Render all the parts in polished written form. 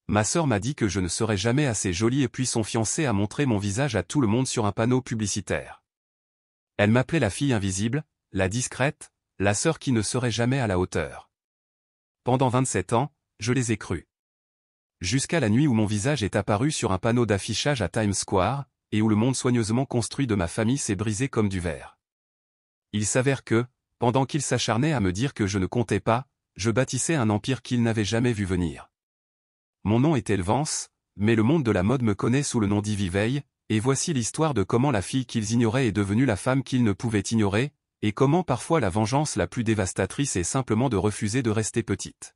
Ma sœur m'a dit que je ne serais jamais assez jolie et puis son fiancé a montré mon visage à tout le monde sur un panneau publicitaire. Elle m'appelait la fille invisible, la discrète, la sœur qui ne serait jamais à la hauteur. Pendant 27 ans, je les ai crus. Jusqu'à la nuit où mon visage est apparu sur un panneau d'affichage à Times Square, et où le monde soigneusement construit de ma famille s'est brisé comme du verre. Il s'avère que, pendant qu'il s'acharnait à me dire que je ne comptais pas, je bâtissais un empire qu'il n'avait jamais vu venir. Mon nom était Vance, mais le monde de la mode me connaît sous le nom d'Ivy Veil, et voici l'histoire de comment la fille qu'ils ignoraient est devenue la femme qu'ils ne pouvaient ignorer, et comment parfois la vengeance la plus dévastatrice est simplement de refuser de rester petite.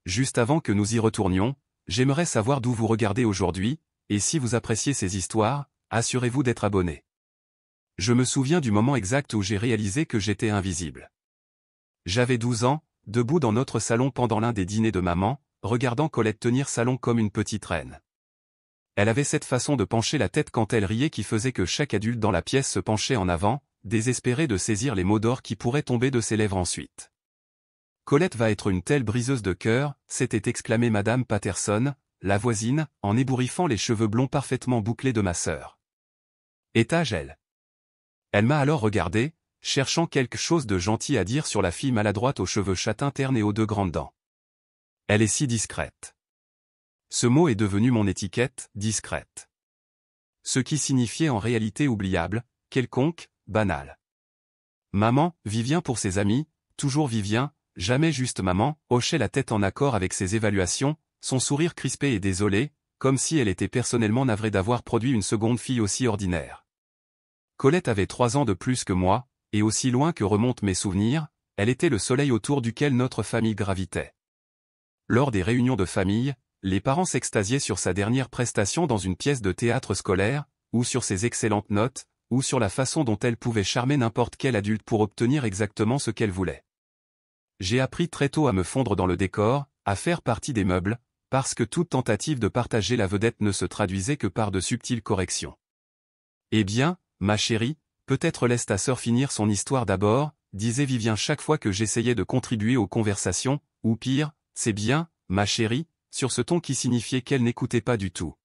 Juste avant que nous y retournions, j'aimerais savoir d'où vous regardez aujourd'hui, et si vous appréciez ces histoires, assurez-vous d'être abonné. Je me souviens du moment exact où j'ai réalisé que j'étais invisible. J'avais 12 ans, debout dans notre salon pendant l'un des dîners de maman, regardant Colette tenir salon comme une petite reine. Elle avait cette façon de pencher la tête quand elle riait qui faisait que chaque adulte dans la pièce se penchait en avant, désespéré de saisir les mots d'or qui pourraient tomber de ses lèvres ensuite. « Colette va être une telle briseuse de cœur », s'était exclamée Madame Patterson, la voisine, en ébouriffant les cheveux blonds parfaitement bouclés de ma sœur. Étage elle. Elle m'a alors regardé, cherchant quelque chose de gentil à dire sur la fille maladroite aux cheveux châtains ternes et aux deux grandes dents. Elle est si discrète. Ce mot est devenu mon étiquette, discrète. Ce qui signifiait en réalité oubliable, quelconque, banal. Maman, Vivien pour ses amis, toujours Vivien, jamais juste maman, hochait la tête en accord avec ses évaluations, son sourire crispé et désolé, comme si elle était personnellement navrée d'avoir produit une seconde fille aussi ordinaire. Colette avait 3 ans de plus que moi, et aussi loin que remontent mes souvenirs, elle était le soleil autour duquel notre famille gravitait. Lors des réunions de famille, les parents s'extasiaient sur sa dernière prestation dans une pièce de théâtre scolaire, ou sur ses excellentes notes, ou sur la façon dont elle pouvait charmer n'importe quel adulte pour obtenir exactement ce qu'elle voulait. J'ai appris très tôt à me fondre dans le décor, à faire partie des meubles, parce que toute tentative de partager la vedette ne se traduisait que par de subtiles corrections. Eh bien, ma chérie, peut-être laisse ta sœur finir son histoire d'abord, disait Vivien chaque fois que j'essayais de contribuer aux conversations, ou pire, c'est bien, ma chérie, sur ce ton qui signifiait qu'elle n'écoutait pas du tout.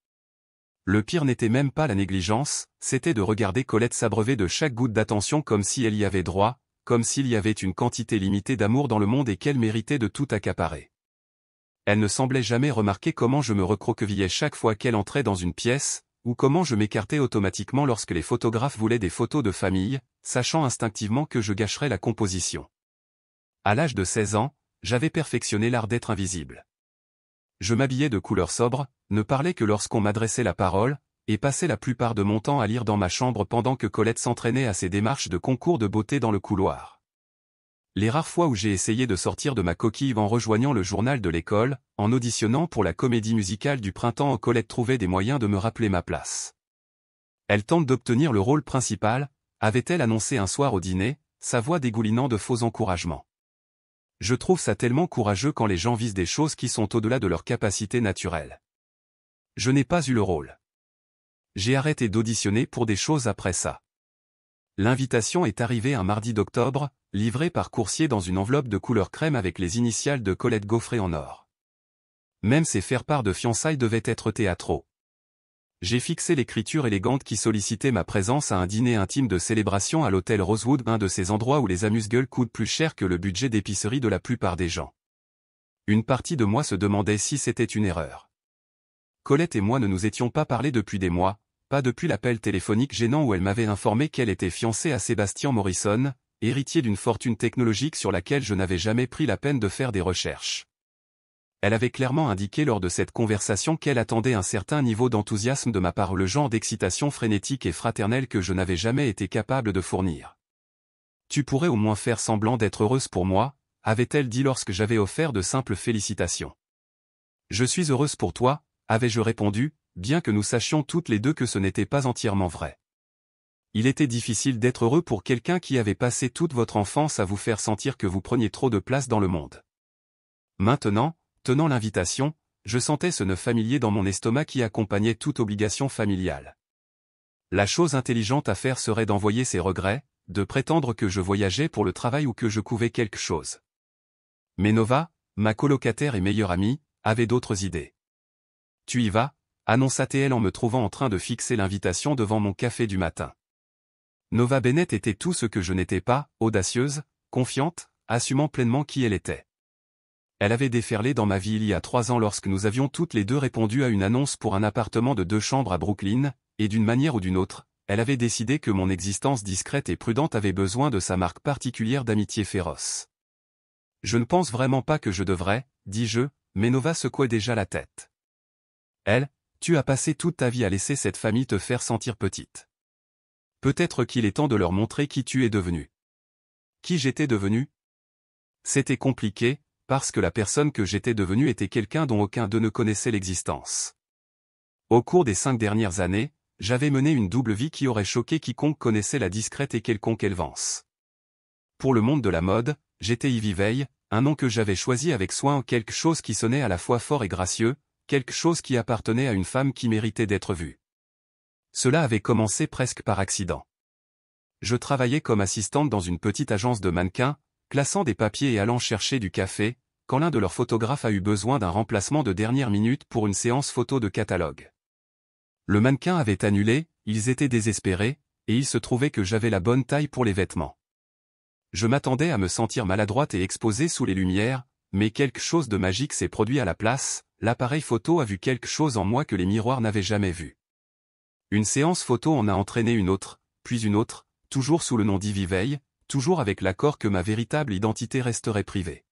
Le pire n'était même pas la négligence, c'était de regarder Colette s'abreuver de chaque goutte d'attention comme si elle y avait droit, comme s'il y avait une quantité limitée d'amour dans le monde et qu'elle méritait de tout accaparer. Elle ne semblait jamais remarquer comment je me recroquevillais chaque fois qu'elle entrait dans une pièce, ou comment je m'écartais automatiquement lorsque les photographes voulaient des photos de famille, sachant instinctivement que je gâcherais la composition. À l'âge de 16 ans, j'avais perfectionné l'art d'être invisible. Je m'habillais de couleur sobre, ne parlais que lorsqu'on m'adressait la parole, et passais la plupart de mon temps à lire dans ma chambre pendant que Colette s'entraînait à ses démarches de concours de beauté dans le couloir. Les rares fois où j'ai essayé de sortir de ma coquille en rejoignant le journal de l'école, en auditionnant pour la comédie musicale du printemps, Colette trouvait des moyens de me rappeler ma place. Elle tente d'obtenir le rôle principal, avait-elle annoncé un soir au dîner, sa voix dégoulinant de faux encouragements. Je trouve ça tellement courageux quand les gens visent des choses qui sont au-delà de leur capacité naturelle. Je n'ai pas eu le rôle. J'ai arrêté d'auditionner pour des choses après ça. L'invitation est arrivée un mardi d'octobre, livrée par coursier dans une enveloppe de couleur crème avec les initiales de Colette gaufrées en or. Même ses faire-part de fiançailles devaient être théâtraux. J'ai fixé l'écriture élégante qui sollicitait ma présence à un dîner intime de célébration à l'hôtel Rosewood, un de ces endroits où les amuse-gueules coûtent plus cher que le budget d'épicerie de la plupart des gens. Une partie de moi se demandait si c'était une erreur. Colette et moi ne nous étions pas parlé depuis des mois, pas depuis l'appel téléphonique gênant où elle m'avait informé qu'elle était fiancée à Sébastien Morrison, héritier d'une fortune technologique sur laquelle je n'avais jamais pris la peine de faire des recherches. Elle avait clairement indiqué lors de cette conversation qu'elle attendait un certain niveau d'enthousiasme de ma part, le genre d'excitation frénétique et fraternelle que je n'avais jamais été capable de fournir. « Tu pourrais au moins faire semblant d'être heureuse pour moi », avait-elle dit lorsque j'avais offert de simples félicitations. « Je suis heureuse pour toi », avais-je répondu, bien que nous sachions toutes les deux que ce n'était pas entièrement vrai. Il était difficile d'être heureux pour quelqu'un qui avait passé toute votre enfance à vous faire sentir que vous preniez trop de place dans le monde. Maintenant, tenant l'invitation, je sentais ce nœud familier dans mon estomac qui accompagnait toute obligation familiale. La chose intelligente à faire serait d'envoyer ses regrets, de prétendre que je voyageais pour le travail ou que je couvais quelque chose. Mais Nova, ma colocataire et meilleure amie, avait d'autres idées. Tu y vas, annonça-t-elle en me trouvant en train de fixer l'invitation devant mon café du matin. Nova Bennett était tout ce que je n'étais pas, audacieuse, confiante, assumant pleinement qui elle était. Elle avait déferlé dans ma vie il y a 3 ans lorsque nous avions toutes les deux répondu à une annonce pour un appartement de 2 chambres à Brooklyn, et d'une manière ou d'une autre, elle avait décidé que mon existence discrète et prudente avait besoin de sa marque particulière d'amitié féroce. Je ne pense vraiment pas que je devrais, dis-je, mais Nova secouait déjà la tête. Elle, tu as passé toute ta vie à laisser cette famille te faire sentir petite. Peut-être qu'il est temps de leur montrer qui tu es devenu. Qui j'étais devenu? C'était compliqué, parce que la personne que j'étais devenue était quelqu'un dont aucun d'eux ne connaissait l'existence. Au cours des 5 dernières années, j'avais mené une double vie qui aurait choqué quiconque connaissait la discrète et quelconque élevance. Pour le monde de la mode, j'étais Ivy Veil, un nom que j'avais choisi avec soin, quelque chose qui sonnait à la fois fort et gracieux, quelque chose qui appartenait à une femme qui méritait d'être vue. Cela avait commencé presque par accident. Je travaillais comme assistante dans une petite agence de mannequins, classant des papiers et allant chercher du café, quand l'un de leurs photographes a eu besoin d'un remplacement de dernière minute pour une séance photo de catalogue. Le mannequin avait annulé, ils étaient désespérés, et il se trouvait que j'avais la bonne taille pour les vêtements. Je m'attendais à me sentir maladroite et exposée sous les lumières, mais quelque chose de magique s'est produit à la place, l'appareil photo a vu quelque chose en moi que les miroirs n'avaient jamais vu. Une séance photo en a entraîné une autre, puis une autre, toujours sous le nom d'Ivy Veil, toujours avec l'accord que ma véritable identité resterait privée.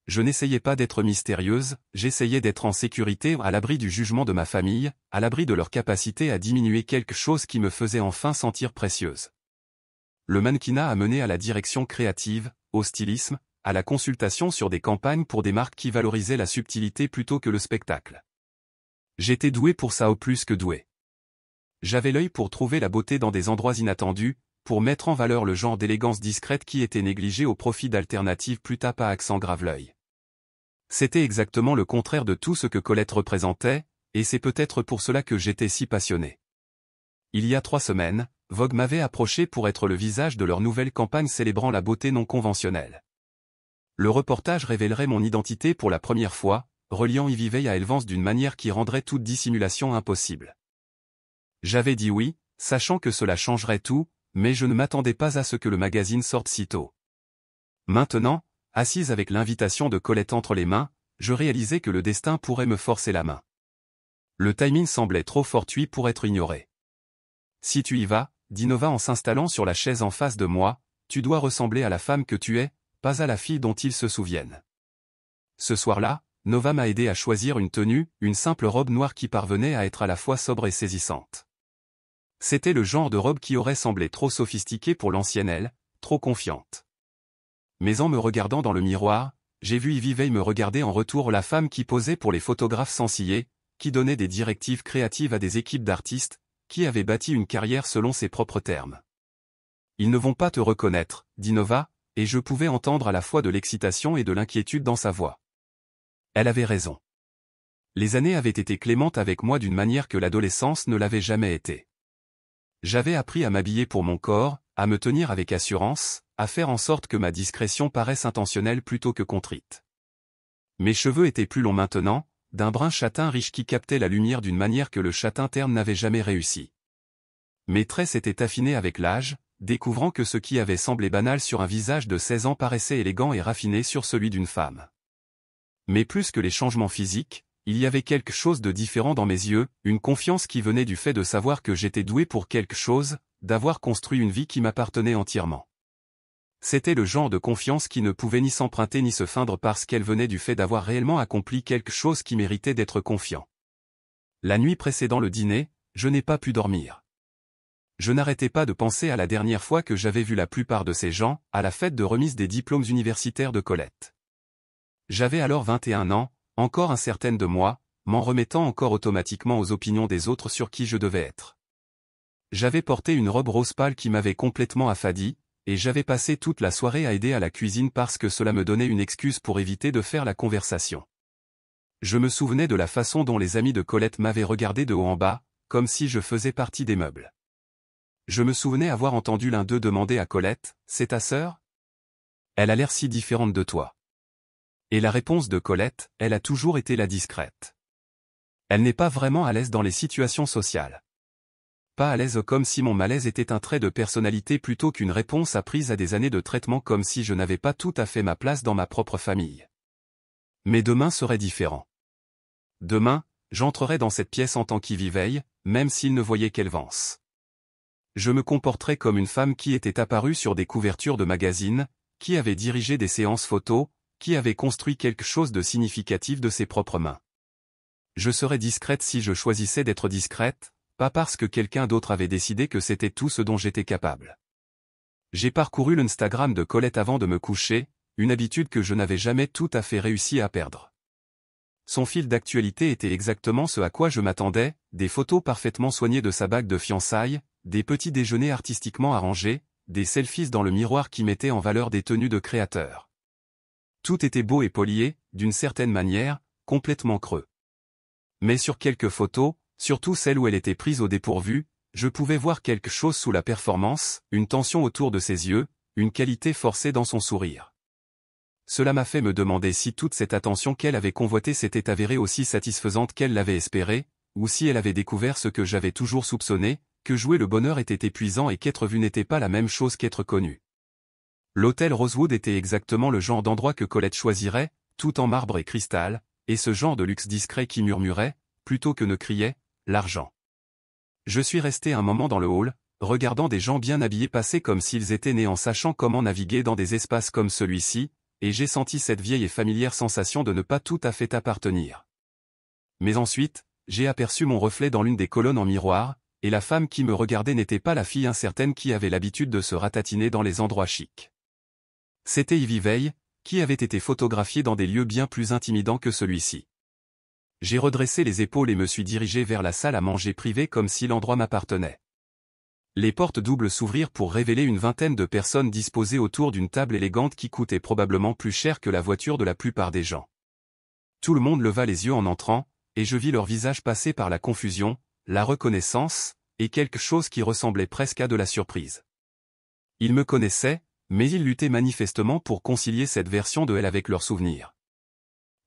Je n'essayais pas d'être mystérieuse, j'essayais d'être en sécurité, à l'abri du jugement de ma famille, à l'abri de leur capacité à diminuer quelque chose qui me faisait enfin sentir précieuse. Le mannequinat a mené à la direction créative, au stylisme, à la consultation sur des campagnes pour des marques qui valorisaient la subtilité plutôt que le spectacle. J'étais doué pour ça au plus que doué. J'avais l'œil pour trouver la beauté dans des endroits inattendus, pour mettre en valeur le genre d'élégance discrète qui était négligé au profit d'alternatives plus tape à accent grave-l'œil. C'était exactement le contraire de tout ce que Colette représentait, et c'est peut-être pour cela que j'étais si passionné. Il y a 3 semaines, Vogue m'avait approché pour être le visage de leur nouvelle campagne célébrant la beauté non conventionnelle. Le reportage révélerait mon identité pour la première fois, reliant Ivy Veil à Elvance d'une manière qui rendrait toute dissimulation impossible. J'avais dit oui, sachant que cela changerait tout, mais je ne m'attendais pas à ce que le magazine sorte si tôt. Maintenant, assise avec l'invitation de Colette entre les mains, je réalisais que le destin pourrait me forcer la main. Le timing semblait trop fortuit pour être ignoré. Si tu y vas, dit Nova en s'installant sur la chaise en face de moi, tu dois ressembler à la femme que tu es, pas à la fille dont ils se souviennent. Ce soir-là, Nova m'a aidé à choisir une tenue, une simple robe noire qui parvenait à être à la fois sobre et saisissante. C'était le genre de robe qui aurait semblé trop sophistiquée pour l'ancienne elle, trop confiante. Mais en me regardant dans le miroir, j'ai vu Ivy Veil me regarder en retour, la femme qui posait pour les photographes sensillés, qui donnait des directives créatives à des équipes d'artistes, qui avait bâti une carrière selon ses propres termes. Ils ne vont pas te reconnaître, dit Nova, et je pouvais entendre à la fois de l'excitation et de l'inquiétude dans sa voix. Elle avait raison. Les années avaient été clémentes avec moi d'une manière que l'adolescence ne l'avait jamais été. J'avais appris à m'habiller pour mon corps, à me tenir avec assurance, à faire en sorte que ma discrétion paraisse intentionnelle plutôt que contrite. Mes cheveux étaient plus longs maintenant, d'un brun châtain riche qui captait la lumière d'une manière que le châtain terne n'avait jamais réussi. Mes traits s'étaient affinés avec l'âge, découvrant que ce qui avait semblé banal sur un visage de 16 ans paraissait élégant et raffiné sur celui d'une femme. Mais plus que les changements physiques, il y avait quelque chose de différent dans mes yeux, une confiance qui venait du fait de savoir que j'étais doué pour quelque chose, d'avoir construit une vie qui m'appartenait entièrement. C'était le genre de confiance qui ne pouvait ni s'emprunter ni se feindre parce qu'elle venait du fait d'avoir réellement accompli quelque chose qui méritait d'être confiant. La nuit précédant le dîner, je n'ai pas pu dormir. Je n'arrêtais pas de penser à la dernière fois que j'avais vu la plupart de ces gens, à la fête de remise des diplômes universitaires de Colette. J'avais alors 21 ans, encore incertaine de moi, m'en remettant encore automatiquement aux opinions des autres sur qui je devais être. J'avais porté une robe rose pâle qui m'avait complètement affadi, et j'avais passé toute la soirée à aider à la cuisine parce que cela me donnait une excuse pour éviter de faire la conversation. Je me souvenais de la façon dont les amis de Colette m'avaient regardé de haut en bas, comme si je faisais partie des meubles. Je me souvenais avoir entendu l'un d'eux demander à Colette, « C'est ta sœur ? Elle a l'air si différente de toi. » Et la réponse de Colette, elle a toujours été la discrète. Elle n'est pas vraiment à l'aise dans les situations sociales. Pas à l'aise, comme si mon malaise était un trait de personnalité plutôt qu'une réponse apprise à des années de traitement, comme si je n'avais pas tout à fait ma place dans ma propre famille. Mais demain serait différent. Demain, j'entrerai dans cette pièce en tant qu'Yviveille, même s'il ne voyait qu'Elvance. Je me comporterai comme une femme qui était apparue sur des couvertures de magazines, qui avait dirigé des séances photos, qui avait construit quelque chose de significatif de ses propres mains. Je serais discrète si je choisissais d'être discrète, pas parce que quelqu'un d'autre avait décidé que c'était tout ce dont j'étais capable. J'ai parcouru l'Instagram de Colette avant de me coucher, une habitude que je n'avais jamais tout à fait réussi à perdre. Son fil d'actualité était exactement ce à quoi je m'attendais, des photos parfaitement soignées de sa bague de fiançailles, des petits déjeuners artistiquement arrangés, des selfies dans le miroir qui mettaient en valeur des tenues de créateurs. Tout était beau et polié, d'une certaine manière, complètement creux. Mais sur quelques photos, surtout celles où elle était prise au dépourvu, je pouvais voir quelque chose sous la performance, une tension autour de ses yeux, une qualité forcée dans son sourire. Cela m'a fait me demander si toute cette attention qu'elle avait convoitée s'était avérée aussi satisfaisante qu'elle l'avait espéré, ou si elle avait découvert ce que j'avais toujours soupçonné, que jouer le bonheur était épuisant et qu'être vu n'était pas la même chose qu'être connu. L'hôtel Rosewood était exactement le genre d'endroit que Colette choisirait, tout en marbre et cristal, et ce genre de luxe discret qui murmurait, plutôt que ne criait, l'argent. Je suis resté un moment dans le hall, regardant des gens bien habillés passer comme s'ils étaient nés en sachant comment naviguer dans des espaces comme celui-ci, et j'ai senti cette vieille et familière sensation de ne pas tout à fait appartenir. Mais ensuite, j'ai aperçu mon reflet dans l'une des colonnes en miroir, et la femme qui me regardait n'était pas la fille incertaine qui avait l'habitude de se ratatiner dans les endroits chics. C'était Yviveille, qui avait été photographiée dans des lieux bien plus intimidants que celui-ci. J'ai redressé les épaules et me suis dirigé vers la salle à manger privée comme si l'endroit m'appartenait. Les portes doubles s'ouvrirent pour révéler une vingtaine de personnes disposées autour d'une table élégante qui coûtait probablement plus cher que la voiture de la plupart des gens. Tout le monde leva les yeux en entrant, et je vis leur visage passer par la confusion, la reconnaissance, et quelque chose qui ressemblait presque à de la surprise. Ils me connaissaient, mais ils luttaient manifestement pour concilier cette version de elle avec leurs souvenirs.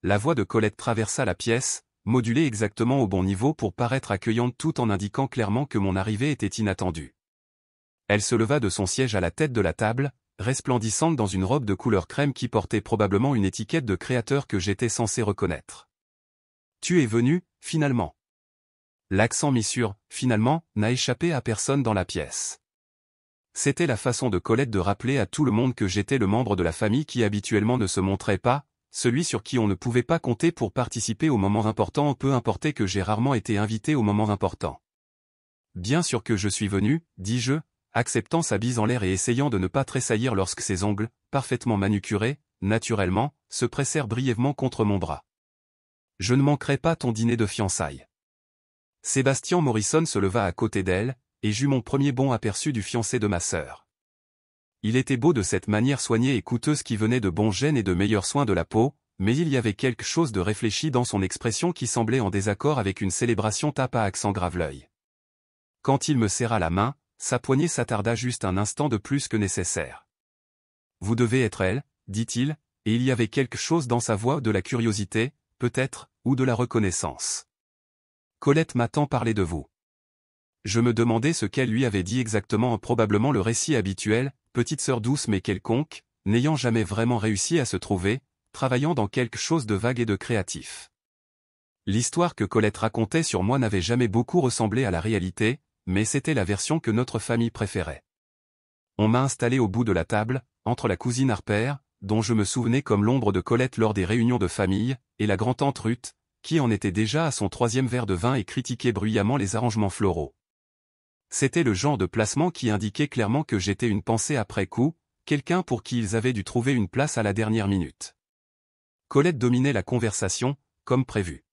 La voix de Colette traversa la pièce, modulée exactement au bon niveau pour paraître accueillante tout en indiquant clairement que mon arrivée était inattendue. Elle se leva de son siège à la tête de la table, resplendissante dans une robe de couleur crème qui portait probablement une étiquette de créateur que j'étais censé reconnaître. « Tu es venu, finalement. » L'accent mis sur « finalement » n'a échappé à personne dans la pièce. C'était la façon de Colette de rappeler à tout le monde que j'étais le membre de la famille qui habituellement ne se montrait pas, celui sur qui on ne pouvait pas compter pour participer aux moments importants, peu importe que j'ai rarement été invité aux moments importants. Bien sûr que je suis venu, dis-je, acceptant sa bise en l'air et essayant de ne pas tressaillir lorsque ses ongles, parfaitement manucurés, naturellement, se pressèrent brièvement contre mon bras. Je ne manquerai pas ton dîner de fiançailles. Sébastien Morrison se leva à côté d'elle, et j'eus mon premier bon aperçu du fiancé de ma sœur. Il était beau de cette manière soignée et coûteuse qui venait de bons gènes et de meilleurs soins de la peau, mais il y avait quelque chose de réfléchi dans son expression qui semblait en désaccord avec une célébration tape à accent grave l'œil. Quand il me serra la main, sa poignée s'attarda juste un instant de plus que nécessaire. « Vous devez être elle, dit-il, et il y avait quelque chose dans sa voix de la curiosité, peut-être, ou de la reconnaissance. Colette m'a tant parlé de vous. Je me demandais ce qu'elle lui avait dit exactement, probablement le récit habituel, petite sœur douce mais quelconque, n'ayant jamais vraiment réussi à se trouver, travaillant dans quelque chose de vague et de créatif. L'histoire que Colette racontait sur moi n'avait jamais beaucoup ressemblé à la réalité, mais c'était la version que notre famille préférait. On m'a installé au bout de la table, entre la cousine Harper, dont je me souvenais comme l'ombre de Colette lors des réunions de famille, et la grand-tante Ruth, qui en était déjà à son 3e verre de vin et critiquait bruyamment les arrangements floraux. C'était le genre de placement qui indiquait clairement que j'étais une pensée après coup, quelqu'un pour qui ils avaient dû trouver une place à la dernière minute. Colette dominait la conversation, comme prévu.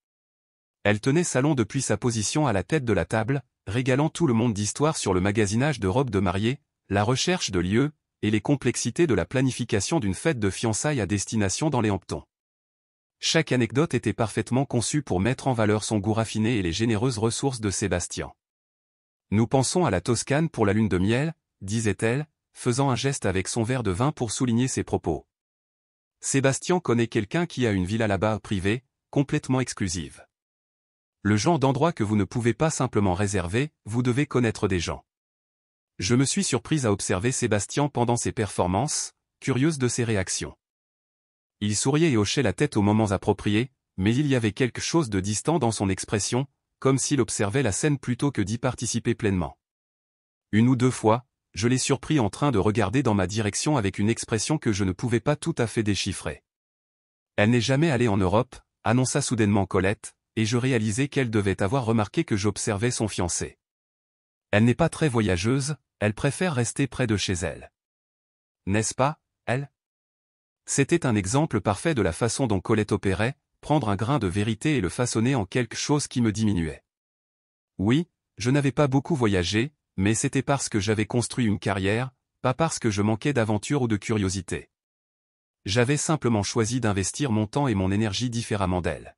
Elle tenait salon depuis sa position à la tête de la table, régalant tout le monde d'histoires sur le magasinage de robes de mariée, la recherche de lieux, et les complexités de la planification d'une fête de fiançailles à destination dans les Hamptons. Chaque anecdote était parfaitement conçue pour mettre en valeur son goût raffiné et les généreuses ressources de Sébastien. Nous pensons à la Toscane pour la lune de miel, disait-elle, faisant un geste avec son verre de vin pour souligner ses propos. Sébastien connaît quelqu'un qui a une villa là-bas privée, complètement exclusive. Le genre d'endroit que vous ne pouvez pas simplement réserver, vous devez connaître des gens. Je me suis surprise à observer Sébastien pendant ses performances, curieuse de ses réactions. Il souriait et hochait la tête aux moments appropriés, mais il y avait quelque chose de distant dans son expression, comme s'il observait la scène plutôt que d'y participer pleinement. Une ou deux fois, je l'ai surpris en train de regarder dans ma direction avec une expression que je ne pouvais pas tout à fait déchiffrer. Elle n'est jamais allée en Europe, annonça soudainement Colette, et je réalisai qu'elle devait avoir remarqué que j'observais son fiancé. Elle n'est pas très voyageuse, elle préfère rester près de chez elle. N'est-ce pas, elle? C'était un exemple parfait de la façon dont Colette opérait, prendre un grain de vérité et le façonner en quelque chose qui me diminuait. Oui, je n'avais pas beaucoup voyagé, mais c'était parce que j'avais construit une carrière, pas parce que je manquais d'aventure ou de curiosité. J'avais simplement choisi d'investir mon temps et mon énergie différemment d'elle.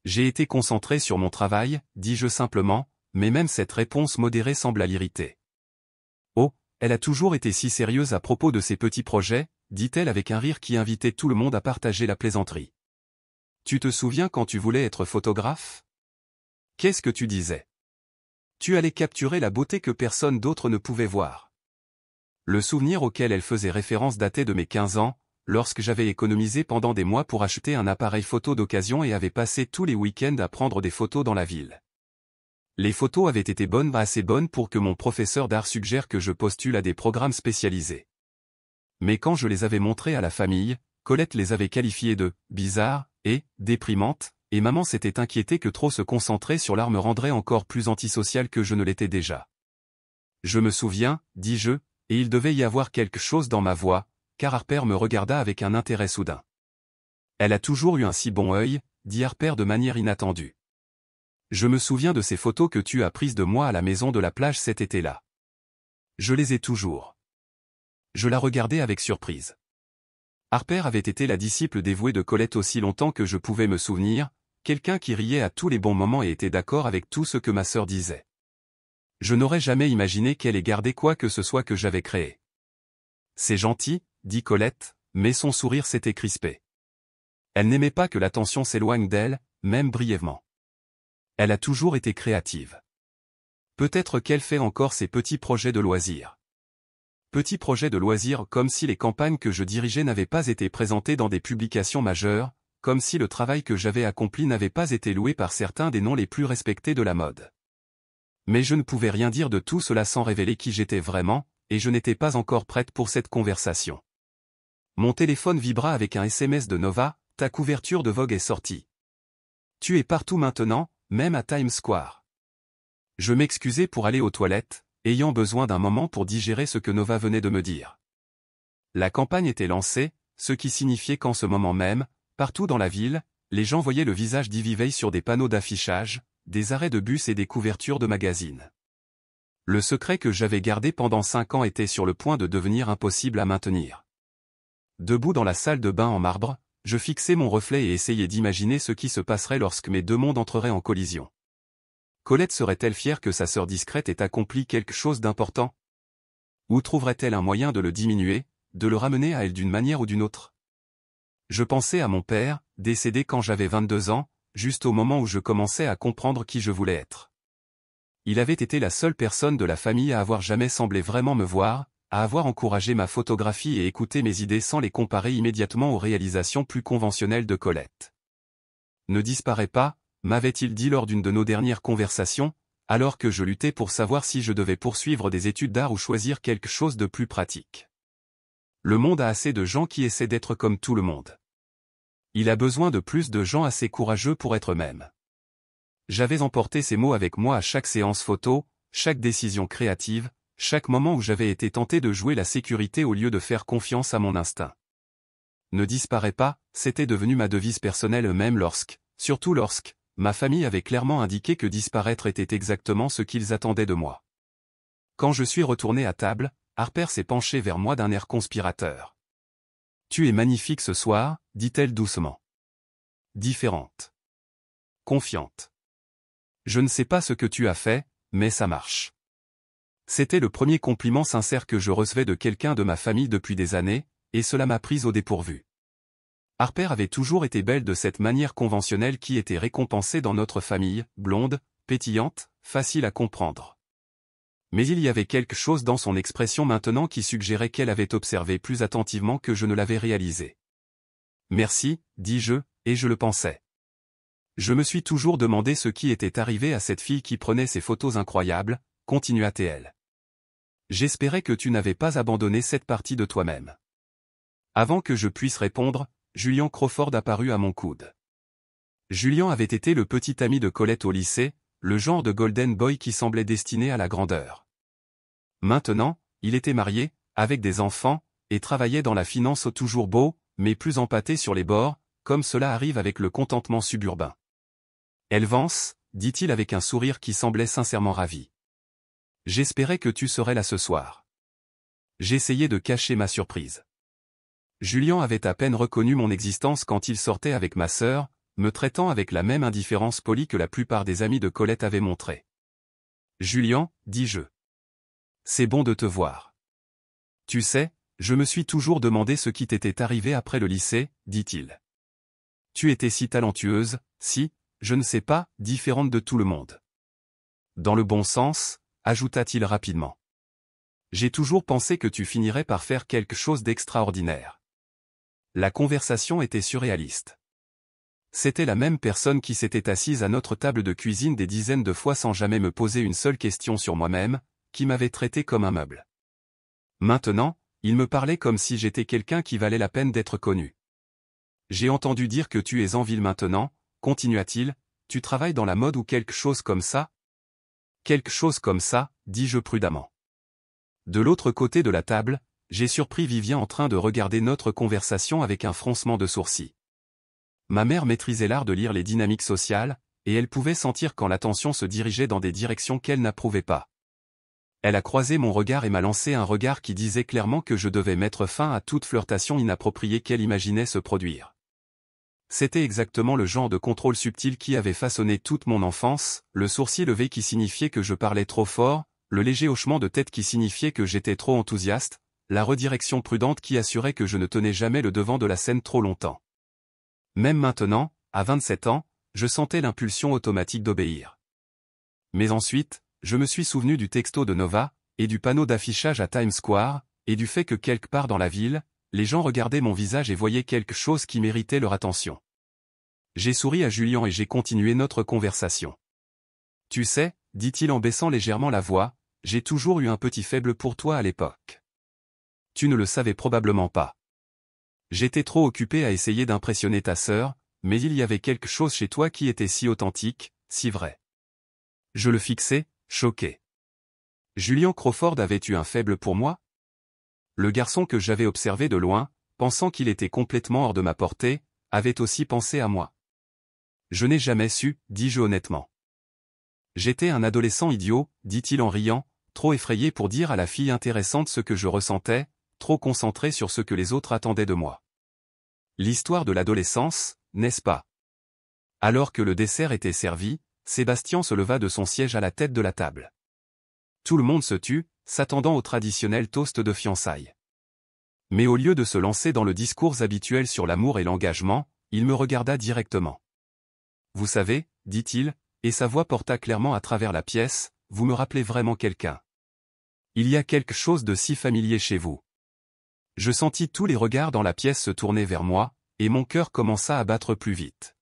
J'ai été concentré sur mon travail, dis-je simplement, mais même cette réponse modérée sembla l'irriter. Oh, elle a toujours été si sérieuse à propos de ses petits projets, dit-elle avec un rire qui invitait tout le monde à partager la plaisanterie. Tu te souviens quand tu voulais être photographe? Qu'est-ce que tu disais? Tu allais capturer la beauté que personne d'autre ne pouvait voir. Le souvenir auquel elle faisait référence datait de mes 15 ans, lorsque j'avais économisé pendant des mois pour acheter un appareil photo d'occasion et avais passé tous les week-ends à prendre des photos dans la ville. Les photos avaient été assez bonnes pour que mon professeur d'art suggère que je postule à des programmes spécialisés. Mais quand je les avais montrées à la famille, Colette les avait qualifiées de « bizarres » et « déprimantes », et maman s'était inquiétée que trop se concentrer sur l'art me rendrait encore plus antisocial que je ne l'étais déjà. Je me souviens, dis-je, et il devait y avoir quelque chose dans ma voix, car Harper me regarda avec un intérêt soudain. Elle a toujours eu un si bon œil, dit Harper de manière inattendue. Je me souviens de ces photos que tu as prises de moi à la maison de la plage cet été-là. Je les ai toujours. Je la regardais avec surprise. Harper avait été la disciple dévouée de Colette aussi longtemps que je pouvais me souvenir, quelqu'un qui riait à tous les bons moments et était d'accord avec tout ce que ma sœur disait. Je n'aurais jamais imaginé qu'elle ait gardé quoi que ce soit que j'avais créé. C'est gentil, dit Colette, mais son sourire s'était crispé. Elle n'aimait pas que l'attention s'éloigne d'elle, même brièvement. Elle a toujours été créative. Peut-être qu'elle fait encore ses petits projets de loisirs. Petits projets de loisirs comme si les campagnes que je dirigeais n'avaient pas été présentées dans des publications majeures, comme si le travail que j'avais accompli n'avait pas été loué par certains des noms les plus respectés de la mode. Mais je ne pouvais rien dire de tout cela sans révéler qui j'étais vraiment, et je n'étais pas encore prête pour cette conversation. Mon téléphone vibra avec un SMS de Nova, ta couverture de Vogue est sortie. Tu es partout maintenant, même à Times Square. Je m'excusai pour aller aux toilettes, ayant besoin d'un moment pour digérer ce que Nova venait de me dire. La campagne était lancée, ce qui signifiait qu'en ce moment même, partout dans la ville, les gens voyaient le visage d'Ivy Veil sur des panneaux d'affichage, des arrêts de bus et des couvertures de magazines. Le secret que j'avais gardé pendant 5 ans était sur le point de devenir impossible à maintenir. Debout dans la salle de bain en marbre, je fixais mon reflet et essayais d'imaginer ce qui se passerait lorsque mes deux mondes entreraient en collision. Colette serait-elle fière que sa sœur discrète ait accompli quelque chose d'important? Ou trouverait-elle un moyen de le diminuer, de le ramener à elle d'une manière ou d'une autre? Je pensais à mon père, décédé quand j'avais 22 ans, juste au moment où je commençais à comprendre qui je voulais être. Il avait été la seule personne de la famille à avoir jamais semblé vraiment me voir, à avoir encouragé ma photographie et écouté mes idées sans les comparer immédiatement aux réalisations plus conventionnelles de Colette. Ne disparais pas, m'avait-il dit lors d'une de nos dernières conversations, alors que je luttais pour savoir si je devais poursuivre des études d'art ou choisir quelque chose de plus pratique. Le monde a assez de gens qui essaient d'être comme tout le monde. Il a besoin de plus de gens assez courageux pour être eux-mêmes. J'avais emporté ces mots avec moi à chaque séance photo, chaque décision créative, chaque moment où j'avais été tenté de jouer la sécurité au lieu de faire confiance à mon instinct. Ne disparais pas, c'était devenu ma devise personnelle même surtout lorsque, ma famille avait clairement indiqué que disparaître était exactement ce qu'ils attendaient de moi. Quand je suis retourné à table, Harper s'est penchée vers moi d'un air conspirateur. « Tu es magnifique ce soir », dit-elle doucement. Différente. Confiante. Je ne sais pas ce que tu as fait, mais ça marche. C'était le premier compliment sincère que je recevais de quelqu'un de ma famille depuis des années, et cela m'a prise au dépourvu. Harper avait toujours été belle de cette manière conventionnelle qui était récompensée dans notre famille, blonde, pétillante, facile à comprendre. Mais il y avait quelque chose dans son expression maintenant qui suggérait qu'elle avait observé plus attentivement que je ne l'avais réalisé. Merci, dis-je, et je le pensais. Je me suis toujours demandé ce qui était arrivé à cette fille qui prenait ces photos incroyables, continua-t-elle. J'espérais que tu n'avais pas abandonné cette partie de toi-même. Avant que je puisse répondre, Julian Crawford apparut à mon coude. Julian avait été le petit ami de Colette au lycée, le genre de golden boy qui semblait destiné à la grandeur. Maintenant, il était marié, avec des enfants, et travaillait dans la finance toujours beau, mais plus empâté sur les bords, comme cela arrive avec le contentement suburbain. « Elle Vance », dit-il avec un sourire qui semblait sincèrement ravi. « J'espérais que tu serais là ce soir. » J'essayais de cacher ma surprise. Julian avait à peine reconnu mon existence quand il sortait avec ma sœur, me traitant avec la même indifférence polie que la plupart des amis de Colette avaient montré. « Julian, dis-je. C'est bon de te voir. Tu sais, je me suis toujours demandé ce qui t'était arrivé après le lycée, dit-il. Tu étais si talentueuse, si, je ne sais pas, différente de tout le monde. Dans le bon sens, ajouta-t-il rapidement. J'ai toujours pensé que tu finirais par faire quelque chose d'extraordinaire. La conversation était surréaliste. C'était la même personne qui s'était assise à notre table de cuisine des dizaines de fois sans jamais me poser une seule question sur moi-même, qui m'avait traité comme un meuble. Maintenant, il me parlait comme si j'étais quelqu'un qui valait la peine d'être connu. J'ai entendu dire que tu es en ville maintenant, continua-t-il, tu travailles dans la mode ou quelque chose comme ça? Quelque chose comme ça, dis-je prudemment. De l'autre côté de la table, j'ai surpris Vivien en train de regarder notre conversation avec un froncement de sourcils. Ma mère maîtrisait l'art de lire les dynamiques sociales, et elle pouvait sentir quand l'attention se dirigeait dans des directions qu'elle n'approuvait pas. Elle a croisé mon regard et m'a lancé un regard qui disait clairement que je devais mettre fin à toute flirtation inappropriée qu'elle imaginait se produire. C'était exactement le genre de contrôle subtil qui avait façonné toute mon enfance, le sourcil levé qui signifiait que je parlais trop fort, le léger hochement de tête qui signifiait que j'étais trop enthousiaste, la redirection prudente qui assurait que je ne tenais jamais le devant de la scène trop longtemps. Même maintenant, à 27 ans, je sentais l'impulsion automatique d'obéir. Mais ensuite, je me suis souvenu du texto de Nova, et du panneau d'affichage à Times Square, et du fait que quelque part dans la ville, les gens regardaient mon visage et voyaient quelque chose qui méritait leur attention. J'ai souri à Julian et j'ai continué notre conversation. Tu sais, dit-il en baissant légèrement la voix, j'ai toujours eu un petit faible pour toi à l'époque. Tu ne le savais probablement pas. J'étais trop occupé à essayer d'impressionner ta sœur, mais il y avait quelque chose chez toi qui était si authentique, si vrai. Je le fixais, choqué. Julian Crawford avait eu un faible pour moi? Le garçon que j'avais observé de loin, pensant qu'il était complètement hors de ma portée, avait aussi pensé à moi. Je n'ai jamais su, dis-je honnêtement. J'étais un adolescent idiot, dit-il en riant, trop effrayé pour dire à la fille intéressante ce que je ressentais, trop concentré sur ce que les autres attendaient de moi. L'histoire de l'adolescence, n'est-ce pas? Alors que le dessert était servi, Sébastien se leva de son siège à la tête de la table. Tout le monde se tut, s'attendant au traditionnel toast de fiançailles. Mais au lieu de se lancer dans le discours habituel sur l'amour et l'engagement, il me regarda directement. Vous savez, dit-il, et sa voix porta clairement à travers la pièce, vous me rappelez vraiment quelqu'un. Il y a quelque chose de si familier chez vous. Je sentis tous les regards dans la pièce se tourner vers moi, et mon cœur commença à battre plus vite.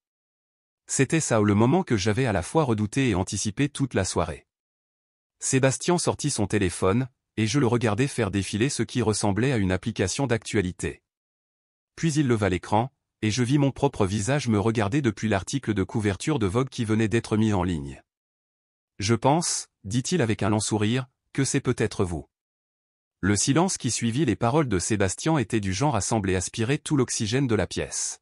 C'était ça le moment que j'avais à la fois redouté et anticipé toute la soirée. Sébastien sortit son téléphone, et je le regardais faire défiler ce qui ressemblait à une application d'actualité. Puis il leva l'écran, et je vis mon propre visage me regarder depuis l'article de couverture de Vogue qui venait d'être mis en ligne. Je pense, dit-il avec un lent sourire, que c'est peut-être vous. Le silence qui suivit les paroles de Sébastien était du genre à sembler aspirer tout l'oxygène de la pièce.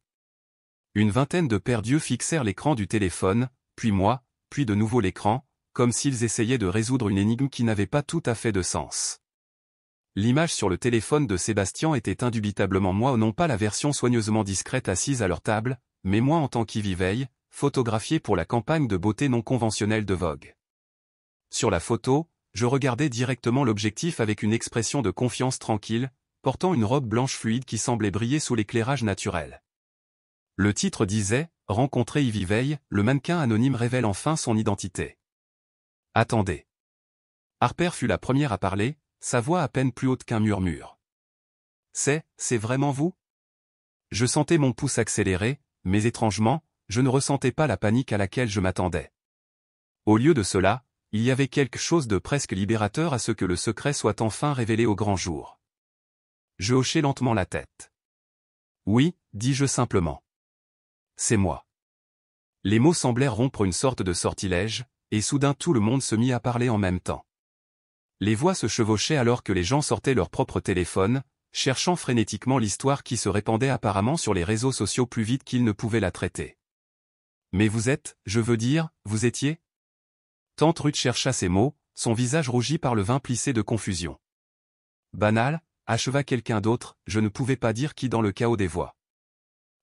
Une vingtaine de paires d'yeux fixèrent l'écran du téléphone, puis moi, puis de nouveau l'écran, comme s'ils essayaient de résoudre une énigme qui n'avait pas tout à fait de sens. L'image sur le téléphone de Sébastien était indubitablement moi, non pas la version soigneusement discrète assise à leur table, mais moi en tant qu'y-veille, photographié pour la campagne de beauté non conventionnelle de Vogue. Sur la photo, je regardais directement l'objectif avec une expression de confiance tranquille, portant une robe blanche fluide qui semblait briller sous l'éclairage naturel. Le titre disait « Rencontrer Ivy Veil, le mannequin anonyme révèle enfin son identité ». Attendez. Harper fut la première à parler, sa voix à peine plus haute qu'un murmure. C'est vraiment vous? Je sentais mon pouce accélérer, mais étrangement, je ne ressentais pas la panique à laquelle je m'attendais. Au lieu de cela, il y avait quelque chose de presque libérateur à ce que le secret soit enfin révélé au grand jour. Je hochai lentement la tête. Oui, dis-je simplement. C'est moi. Les mots semblèrent rompre une sorte de sortilège, et soudain tout le monde se mit à parler en même temps. Les voix se chevauchaient alors que les gens sortaient leur propre téléphone, cherchant frénétiquement l'histoire qui se répandait apparemment sur les réseaux sociaux plus vite qu'ils ne pouvaient la traiter. Mais vous êtes, je veux dire, vous étiez? Tante Ruth chercha ses mots, son visage rougi par le vin plissé de confusion. Banal, acheva quelqu'un d'autre, je ne pouvais pas dire qui dans le chaos des voix.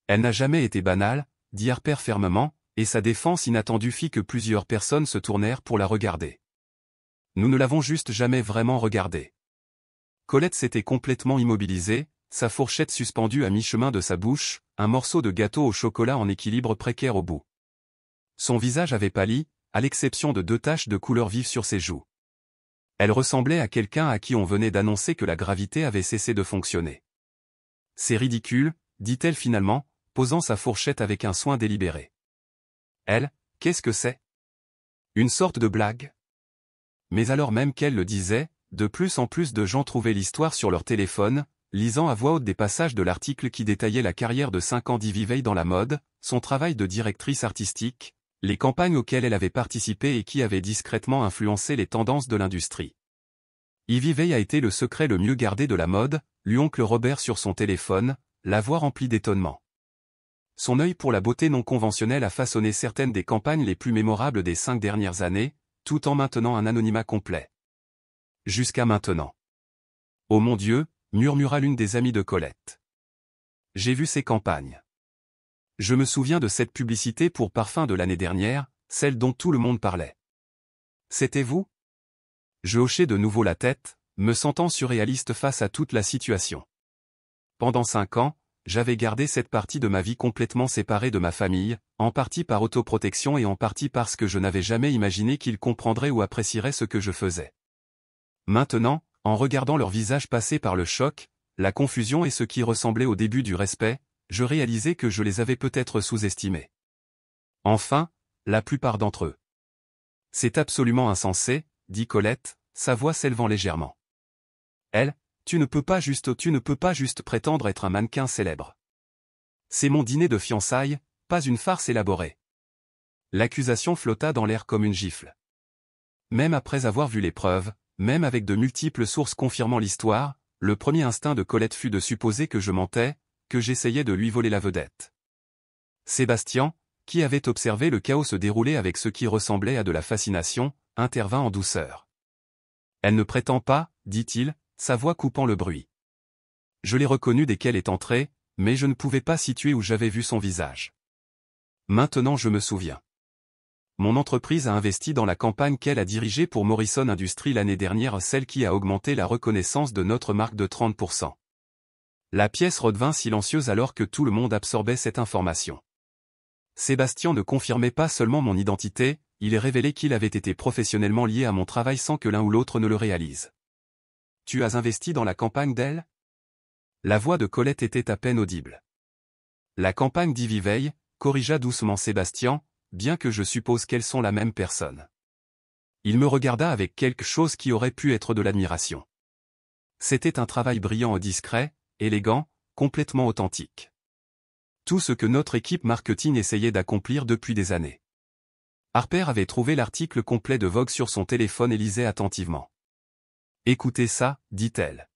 Elle n'a jamais été banale, dit Harper fermement, et sa défense inattendue fit que plusieurs personnes se tournèrent pour la regarder. Nous ne l'avons juste jamais vraiment regardée. Colette s'était complètement immobilisée, sa fourchette suspendue à mi-chemin de sa bouche, un morceau de gâteau au chocolat en équilibre précaire au bout. Son visage avait pâli, à l'exception de 2 taches de couleur vive sur ses joues. Elle ressemblait à quelqu'un à qui on venait d'annoncer que la gravité avait cessé de fonctionner. C'est ridicule, dit-elle finalement, posant sa fourchette avec un soin délibéré. Elle, qu'est-ce que c'est? Une sorte de blague? Mais alors même qu'elle le disait, de plus en plus de gens trouvaient l'histoire sur leur téléphone, lisant à voix haute des passages de l'article qui détaillait la carrière de 5 ans d'Ivy Veil dans la mode, son travail de directrice artistique, les campagnes auxquelles elle avait participé et qui avaient discrètement influencé les tendances de l'industrie. Ivy Veil a été le secret le mieux gardé de la mode, lut oncle Robert sur son téléphone, la voix remplie d'étonnement. Son œil pour la beauté non conventionnelle a façonné certaines des campagnes les plus mémorables des 5 dernières années, tout en maintenant un anonymat complet. Jusqu'à maintenant. Oh mon Dieu, murmura l'une des amies de Colette. J'ai vu ces campagnes. Je me souviens de cette publicité pour parfum de l'année dernière, celle dont tout le monde parlait. C'était vous? Je hochai de nouveau la tête, me sentant surréaliste face à toute la situation. Pendant 5 ans, j'avais gardé cette partie de ma vie complètement séparée de ma famille, en partie par autoprotection et en partie parce que je n'avais jamais imaginé qu'ils comprendraient ou apprécieraient ce que je faisais. Maintenant, en regardant leur visage passer par le choc, la confusion et ce qui ressemblait au début du respect, je réalisais que je les avais peut-être sous-estimés. Enfin, la plupart d'entre eux. C'est absolument insensé, dit Colette, sa voix s'élevant légèrement. Elle, tu ne peux pas juste prétendre être un mannequin célèbre. C'est mon dîner de fiançailles, pas une farce élaborée. L'accusation flotta dans l'air comme une gifle. Même après avoir vu les preuves, même avec de multiples sources confirmant l'histoire, le premier instinct de Colette fut de supposer que je mentais, que j'essayais de lui voler la vedette. Sébastien, qui avait observé le chaos se dérouler avec ce qui ressemblait à de la fascination, intervint en douceur. Elle ne prétend pas, dit-il, sa voix coupant le bruit. Je l'ai reconnue dès qu'elle est entrée, mais je ne pouvais pas situer où j'avais vu son visage. Maintenant je me souviens. Mon entreprise a investi dans la campagne qu'elle a dirigée pour Morrison Industries l'année dernière, celle qui a augmenté la reconnaissance de notre marque de 30%. La pièce redevint silencieuse alors que tout le monde absorbait cette information. Sébastien ne confirmait pas seulement mon identité, il est révélé qu'il avait été professionnellement lié à mon travail sans que l'un ou l'autre ne le réalise. Tu as investi dans la campagne d'elle? La voix de Colette était à peine audible. La campagne d'Ivy Veil, corrigea doucement Sébastien, bien que je suppose qu'elles sont la même personne. Il me regarda avec quelque chose qui aurait pu être de l'admiration. C'était un travail brillant et discret, élégant, complètement authentique. Tout ce que notre équipe marketing essayait d'accomplir depuis des années. Harper avait trouvé l'article complet de Vogue sur son téléphone et lisait attentivement. Écoutez ça, dit-elle.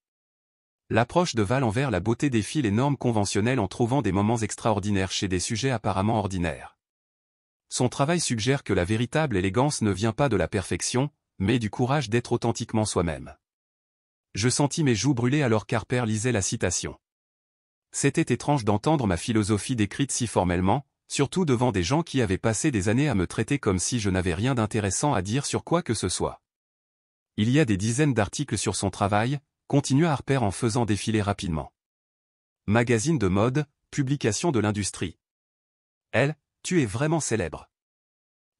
L'approche de Val envers la beauté défie les normes conventionnelles en trouvant des moments extraordinaires chez des sujets apparemment ordinaires. Son travail suggère que la véritable élégance ne vient pas de la perfection, mais du courage d'être authentiquement soi-même. Je sentis mes joues brûler alors qu'Harper lisait la citation. C'était étrange d'entendre ma philosophie décrite si formellement, surtout devant des gens qui avaient passé des années à me traiter comme si je n'avais rien d'intéressant à dire sur quoi que ce soit. Il y a des dizaines d'articles sur son travail, continua Harper en faisant défiler rapidement. Magazine de mode, publication de l'industrie. Elle, tu es vraiment célèbre.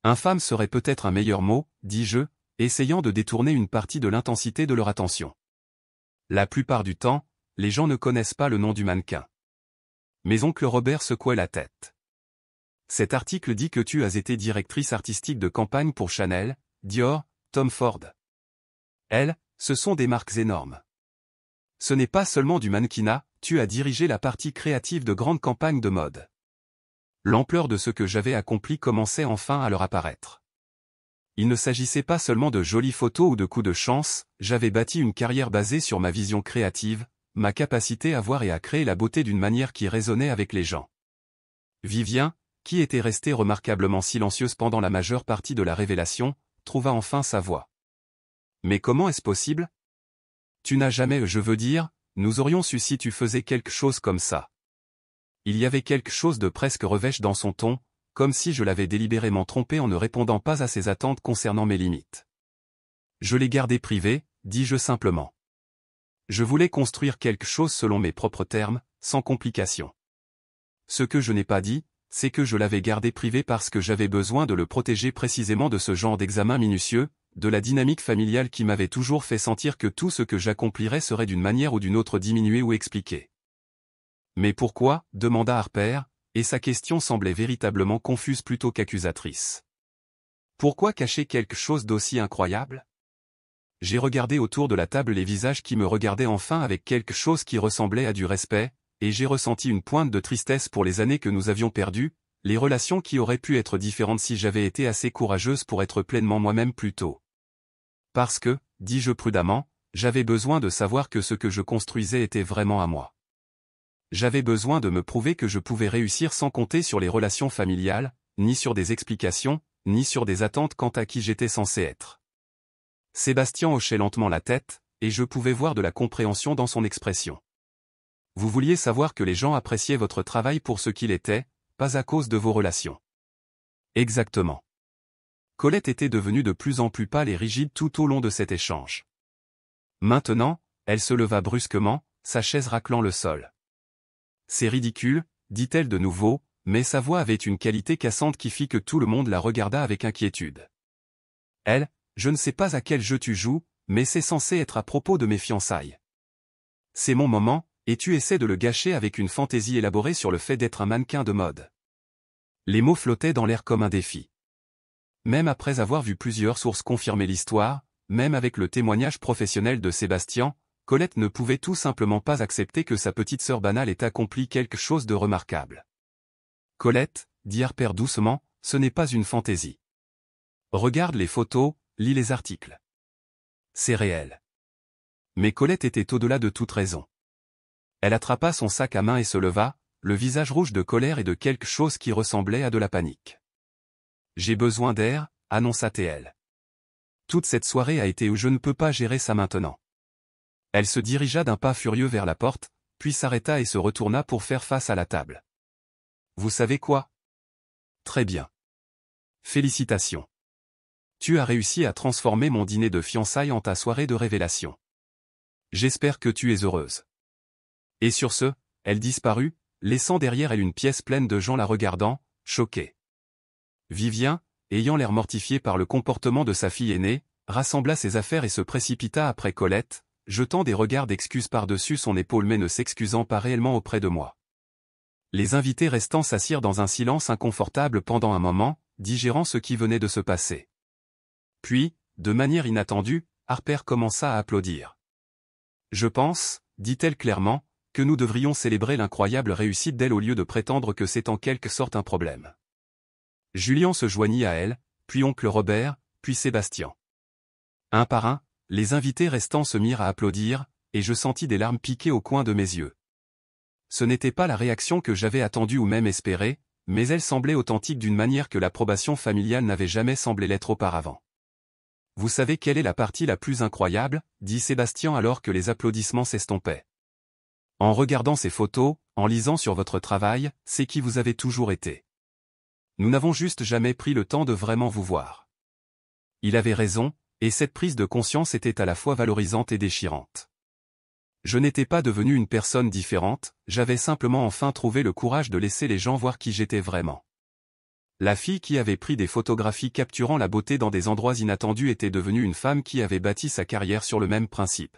Infâme serait peut-être un meilleur mot, dis-je, essayant de détourner une partie de l'intensité de leur attention. La plupart du temps, les gens ne connaissent pas le nom du mannequin. Mais oncle Robert secouait la tête. Cet article dit que tu as été directrice artistique de campagne pour Chanel, Dior, Tom Ford. Elles, ce sont des marques énormes. Ce n'est pas seulement du mannequinat, tu as dirigé la partie créative de grandes campagnes de mode. L'ampleur de ce que j'avais accompli commençait enfin à leur apparaître. Il ne s'agissait pas seulement de jolies photos ou de coups de chance, j'avais bâti une carrière basée sur ma vision créative, ma capacité à voir et à créer la beauté d'une manière qui résonnait avec les gens. Vivien, qui était restée remarquablement silencieuse pendant la majeure partie de la révélation, trouva enfin sa voix. Mais comment est-ce possible? Tu n'as jamais, je veux dire, nous aurions su si tu faisais quelque chose comme ça. Il y avait quelque chose de presque revêche dans son ton, comme si je l'avais délibérément trompé en ne répondant pas à ses attentes concernant mes limites. Je l'ai gardé privé, dis-je simplement. Je voulais construire quelque chose selon mes propres termes, sans complication. Ce que je n'ai pas dit, c'est que je l'avais gardé privé parce que j'avais besoin de le protéger précisément de ce genre d'examen minutieux, de la dynamique familiale qui m'avait toujours fait sentir que tout ce que j'accomplirais serait d'une manière ou d'une autre diminué ou expliqué. Mais pourquoi, demanda Harper, et sa question semblait véritablement confuse plutôt qu'accusatrice. Pourquoi cacher quelque chose d'aussi incroyable? J'ai regardé autour de la table les visages qui me regardaient enfin avec quelque chose qui ressemblait à du respect, et j'ai ressenti une pointe de tristesse pour les années que nous avions perdues, les relations qui auraient pu être différentes si j'avais été assez courageuse pour être pleinement moi-même plus tôt. Parce que, dis-je prudemment, j'avais besoin de savoir que ce que je construisais était vraiment à moi. J'avais besoin de me prouver que je pouvais réussir sans compter sur les relations familiales, ni sur des explications, ni sur des attentes quant à qui j'étais censé être. Sébastien hochait lentement la tête, et je pouvais voir de la compréhension dans son expression. Vous vouliez savoir que les gens appréciaient votre travail pour ce qu'il était, pas à cause de vos relations. Exactement. Colette était devenue de plus en plus pâle et rigide tout au long de cet échange. Maintenant, elle se leva brusquement, sa chaise raclant le sol. C'est ridicule, dit-elle de nouveau, mais sa voix avait une qualité cassante qui fit que tout le monde la regarda avec inquiétude. Elle, je ne sais pas à quel jeu tu joues, mais c'est censé être à propos de mes fiançailles. C'est mon moment, et tu essaies de le gâcher avec une fantaisie élaborée sur le fait d'être un mannequin de mode. Les mots flottaient dans l'air comme un défi. Même après avoir vu plusieurs sources confirmer l'histoire, même avec le témoignage professionnel de Sébastien, Colette ne pouvait tout simplement pas accepter que sa petite sœur banale ait accompli quelque chose de remarquable. Colette, dit Harper doucement, ce n'est pas une fantaisie. Regarde les photos, lis les articles. C'est réel. Mais Colette était au-delà de toute raison. Elle attrapa son sac à main et se leva, le visage rouge de colère et de quelque chose qui ressemblait à de la panique. J'ai besoin d'air, annonça-t-elle. Toute cette soirée a été où je ne peux pas gérer ça maintenant. Elle se dirigea d'un pas furieux vers la porte, puis s'arrêta et se retourna pour faire face à la table. Vous savez quoi? Très bien. Félicitations. Tu as réussi à transformer mon dîner de fiançailles en ta soirée de révélation. J'espère que tu es heureuse. Et sur ce, elle disparut, laissant derrière elle une pièce pleine de gens la regardant, choqués. Vivien, ayant l'air mortifié par le comportement de sa fille aînée, rassembla ses affaires et se précipita après Colette, jetant des regards d'excuses par-dessus son épaule mais ne s'excusant pas réellement auprès de moi. Les invités restants s'assirent dans un silence inconfortable pendant un moment, digérant ce qui venait de se passer. Puis, de manière inattendue, Harper commença à applaudir. Je pense, dit-elle clairement, que nous devrions célébrer l'incroyable réussite d'elle au lieu de prétendre que c'est en quelque sorte un problème. Julien se joignit à elle, puis oncle Robert, puis Sébastien. Un par un, les invités restants se mirent à applaudir, et je sentis des larmes piquer au coin de mes yeux. Ce n'était pas la réaction que j'avais attendue ou même espérée, mais elle semblait authentique d'une manière que l'approbation familiale n'avait jamais semblé l'être auparavant. Vous savez quelle est la partie la plus incroyable, dit Sébastien alors que les applaudissements s'estompaient. En regardant ces photos, en lisant sur votre travail, c'est qui vous avez toujours été. Nous n'avons juste jamais pris le temps de vraiment vous voir. Il avait raison, et cette prise de conscience était à la fois valorisante et déchirante. Je n'étais pas devenu une personne différente, j'avais simplement enfin trouvé le courage de laisser les gens voir qui j'étais vraiment. La fille qui avait pris des photographies capturant la beauté dans des endroits inattendus était devenue une femme qui avait bâti sa carrière sur le même principe.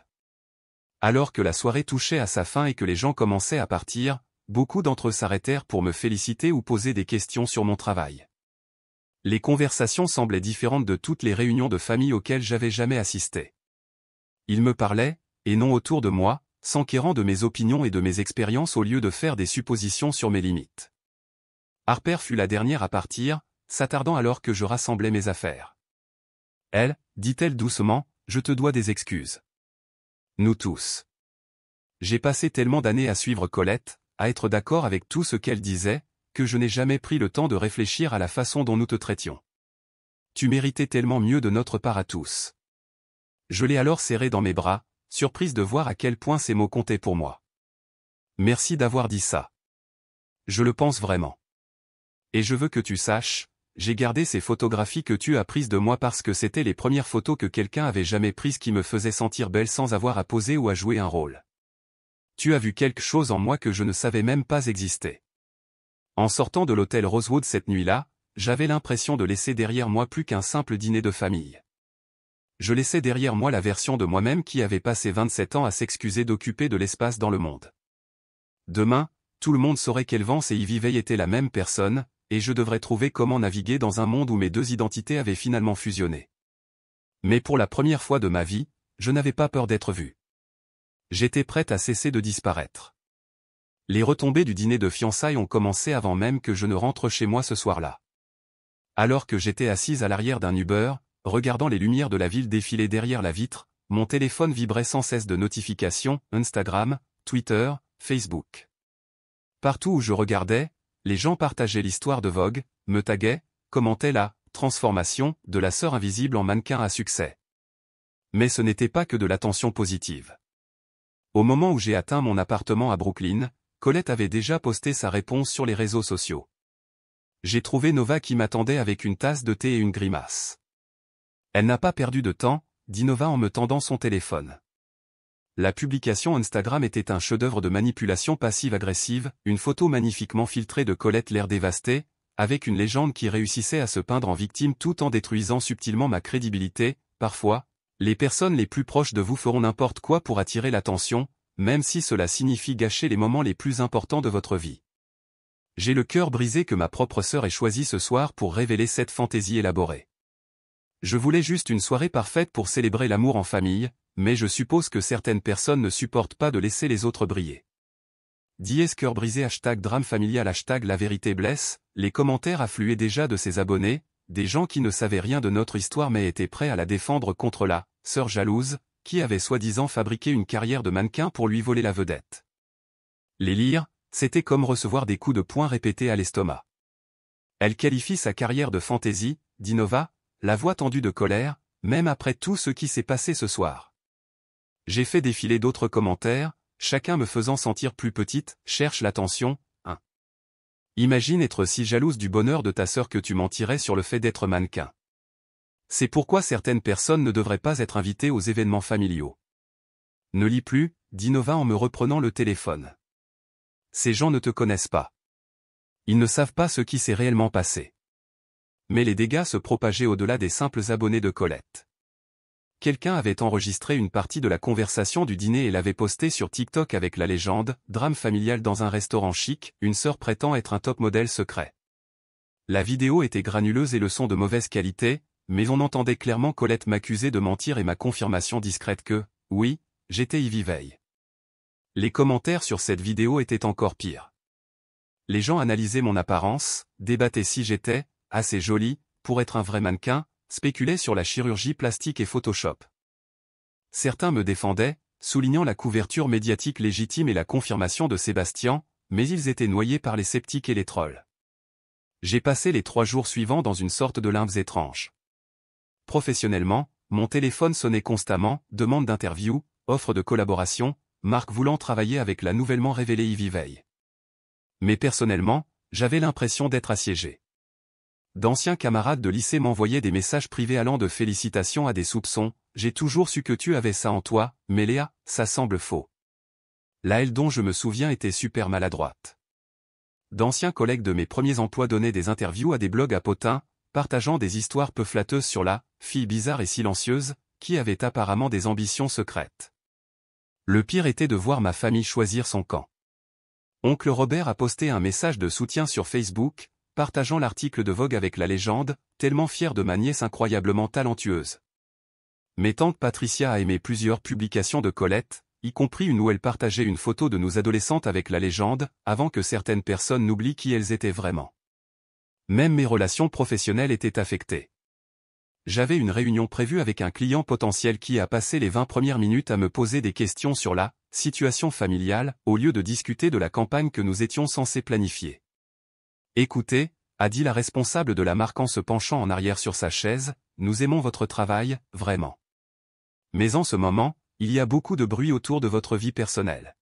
Alors que la soirée touchait à sa fin et que les gens commençaient à partir, beaucoup d'entre eux s'arrêtèrent pour me féliciter ou poser des questions sur mon travail. Les conversations semblaient différentes de toutes les réunions de famille auxquelles j'avais jamais assisté. Ils me parlaient, et non autour de moi, s'enquérant de mes opinions et de mes expériences au lieu de faire des suppositions sur mes limites. Harper fut la dernière à partir, s'attardant alors que je rassemblais mes affaires. Elle, dit-elle doucement, je te dois des excuses. Nous tous. J'ai passé tellement d'années à suivre Colette, à être d'accord avec tout ce qu'elle disait, que je n'ai jamais pris le temps de réfléchir à la façon dont nous te traitions. Tu méritais tellement mieux de notre part à tous. Je l'ai alors serré dans mes bras, surprise de voir à quel point ces mots comptaient pour moi. Merci d'avoir dit ça. Je le pense vraiment. Et je veux que tu saches, j'ai gardé ces photographies que tu as prises de moi parce que c'était les premières photos que quelqu'un avait jamais prises qui me faisaient sentir belle sans avoir à poser ou à jouer un rôle. Tu as vu quelque chose en moi que je ne savais même pas exister. En sortant de l'hôtel Rosewood cette nuit-là, j'avais l'impression de laisser derrière moi plus qu'un simple dîner de famille. Je laissais derrière moi la version de moi-même qui avait passé 27 ans à s'excuser d'occuper de l'espace dans le monde. Demain, tout le monde saurait qu'Elvance et Ivy Veil étaient la même personne, et je devrais trouver comment naviguer dans un monde où mes deux identités avaient finalement fusionné. Mais pour la première fois de ma vie, je n'avais pas peur d'être vu. J'étais prête à cesser de disparaître. Les retombées du dîner de fiançailles ont commencé avant même que je ne rentre chez moi ce soir-là. Alors que j'étais assise à l'arrière d'un Uber, regardant les lumières de la ville défiler derrière la vitre, mon téléphone vibrait sans cesse de notifications, Instagram, Twitter, Facebook. Partout où je regardais, les gens partageaient l'histoire de Vogue, me taguaient, commentaient la transformation de la sœur invisible en mannequin à succès. Mais ce n'était pas que de l'attention positive. Au moment où j'ai atteint mon appartement à Brooklyn, Colette avait déjà posté sa réponse sur les réseaux sociaux. J'ai trouvé Nova qui m'attendait avec une tasse de thé et une grimace. Elle n'a pas perdu de temps, dit Nova en me tendant son téléphone. La publication Instagram était un chef-d'œuvre de manipulation passive-agressive, une photo magnifiquement filtrée de Colette l'air dévastée, avec une légende qui réussissait à se peindre en victime tout en détruisant subtilement ma crédibilité. Parfois, les personnes les plus proches de vous feront n'importe quoi pour attirer l'attention, même si cela signifie gâcher les moments les plus importants de votre vie. J'ai le cœur brisé que ma propre sœur ait choisi ce soir pour révéler cette fantaisie élaborée. Je voulais juste une soirée parfaite pour célébrer l'amour en famille, mais je suppose que certaines personnes ne supportent pas de laisser les autres briller. Dies cœur brisé #drame familial #la vérité blesse, les commentaires affluaient déjà de ses abonnés, des gens qui ne savaient rien de notre histoire mais étaient prêts à la défendre contre la sœur jalouse, qui avait soi-disant fabriqué une carrière de mannequin pour lui voler la vedette. Les lire, c'était comme recevoir des coups de poing répétés à l'estomac. Elle qualifie sa carrière de fantaisie, dit Nova, la voix tendue de colère, même après tout ce qui s'est passé ce soir. J'ai fait défiler d'autres commentaires, chacun me faisant sentir plus petite, cherche l'attention, hein. Imagine être si jalouse du bonheur de ta sœur que tu mentirais sur le fait d'être mannequin. C'est pourquoi certaines personnes ne devraient pas être invitées aux événements familiaux. Ne lis plus, dit Nova en me reprenant le téléphone. Ces gens ne te connaissent pas. Ils ne savent pas ce qui s'est réellement passé. Mais les dégâts se propageaient au-delà des simples abonnés de Colette. Quelqu'un avait enregistré une partie de la conversation du dîner et l'avait postée sur TikTok avec la légende « Drame familial dans un restaurant chic, une sœur prétend être un top modèle secret ». La vidéo était granuleuse et le son de mauvaise qualité, mais on entendait clairement Colette m'accuser de mentir et ma confirmation discrète que, oui, j'étais Ivy Veil. Les commentaires sur cette vidéo étaient encore pires. Les gens analysaient mon apparence, débattaient si j'étais assez jolie pour être un vrai mannequin, spéculaient sur la chirurgie plastique et Photoshop. Certains me défendaient, soulignant la couverture médiatique légitime et la confirmation de Sébastien, mais ils étaient noyés par les sceptiques et les trolls. J'ai passé les 3 jours suivants dans une sorte de limbes étrange. Professionnellement, mon téléphone sonnait constamment, demande d'interview, offre de collaboration, marque voulant travailler avec la nouvellement révélée Ivy Veil. Mais personnellement, j'avais l'impression d'être assiégé. D'anciens camarades de lycée m'envoyaient des messages privés allant de félicitations à des soupçons, j'ai toujours su que tu avais ça en toi, mais Léa, ça semble faux. La elle dont je me souviens était super maladroite. d'anciens collègues de mes premiers emplois donnaient des interviews à des blogs à potins, partageant des histoires peu flatteuses sur la fille bizarre et silencieuse, qui avait apparemment des ambitions secrètes. Le pire était de voir ma famille choisir son camp. Oncle Robert a posté un message de soutien sur Facebook, partageant l'article de Vogue avec la légende, tellement fier de ma nièce incroyablement talentueuse. Mes tantes Patricia a aimé plusieurs publications de Colette, y compris une où elle partageait une photo de nous adolescentes avec la légende, avant que certaines personnes n'oublient qui elles étaient vraiment. Même mes relations professionnelles étaient affectées. J'avais une réunion prévue avec un client potentiel qui a passé les 20 premières minutes à me poser des questions sur la situation familiale, au lieu de discuter de la campagne que nous étions censés planifier. Écoutez, a dit la responsable de la marque en se penchant en arrière sur sa chaise, nous aimons votre travail, vraiment. Mais en ce moment, il y a beaucoup de bruit autour de votre vie personnelle.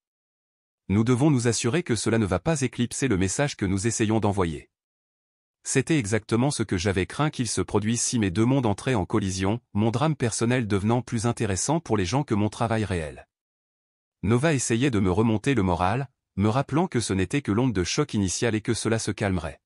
Nous devons nous assurer que cela ne va pas éclipser le message que nous essayons d'envoyer. C'était exactement ce que j'avais craint qu'il se produise si mes deux mondes entraient en collision, mon drame personnel devenant plus intéressant pour les gens que mon travail réel. Nova essayait de me remonter le moral, me rappelant que ce n'était que l'onde de choc initiale et que cela se calmerait.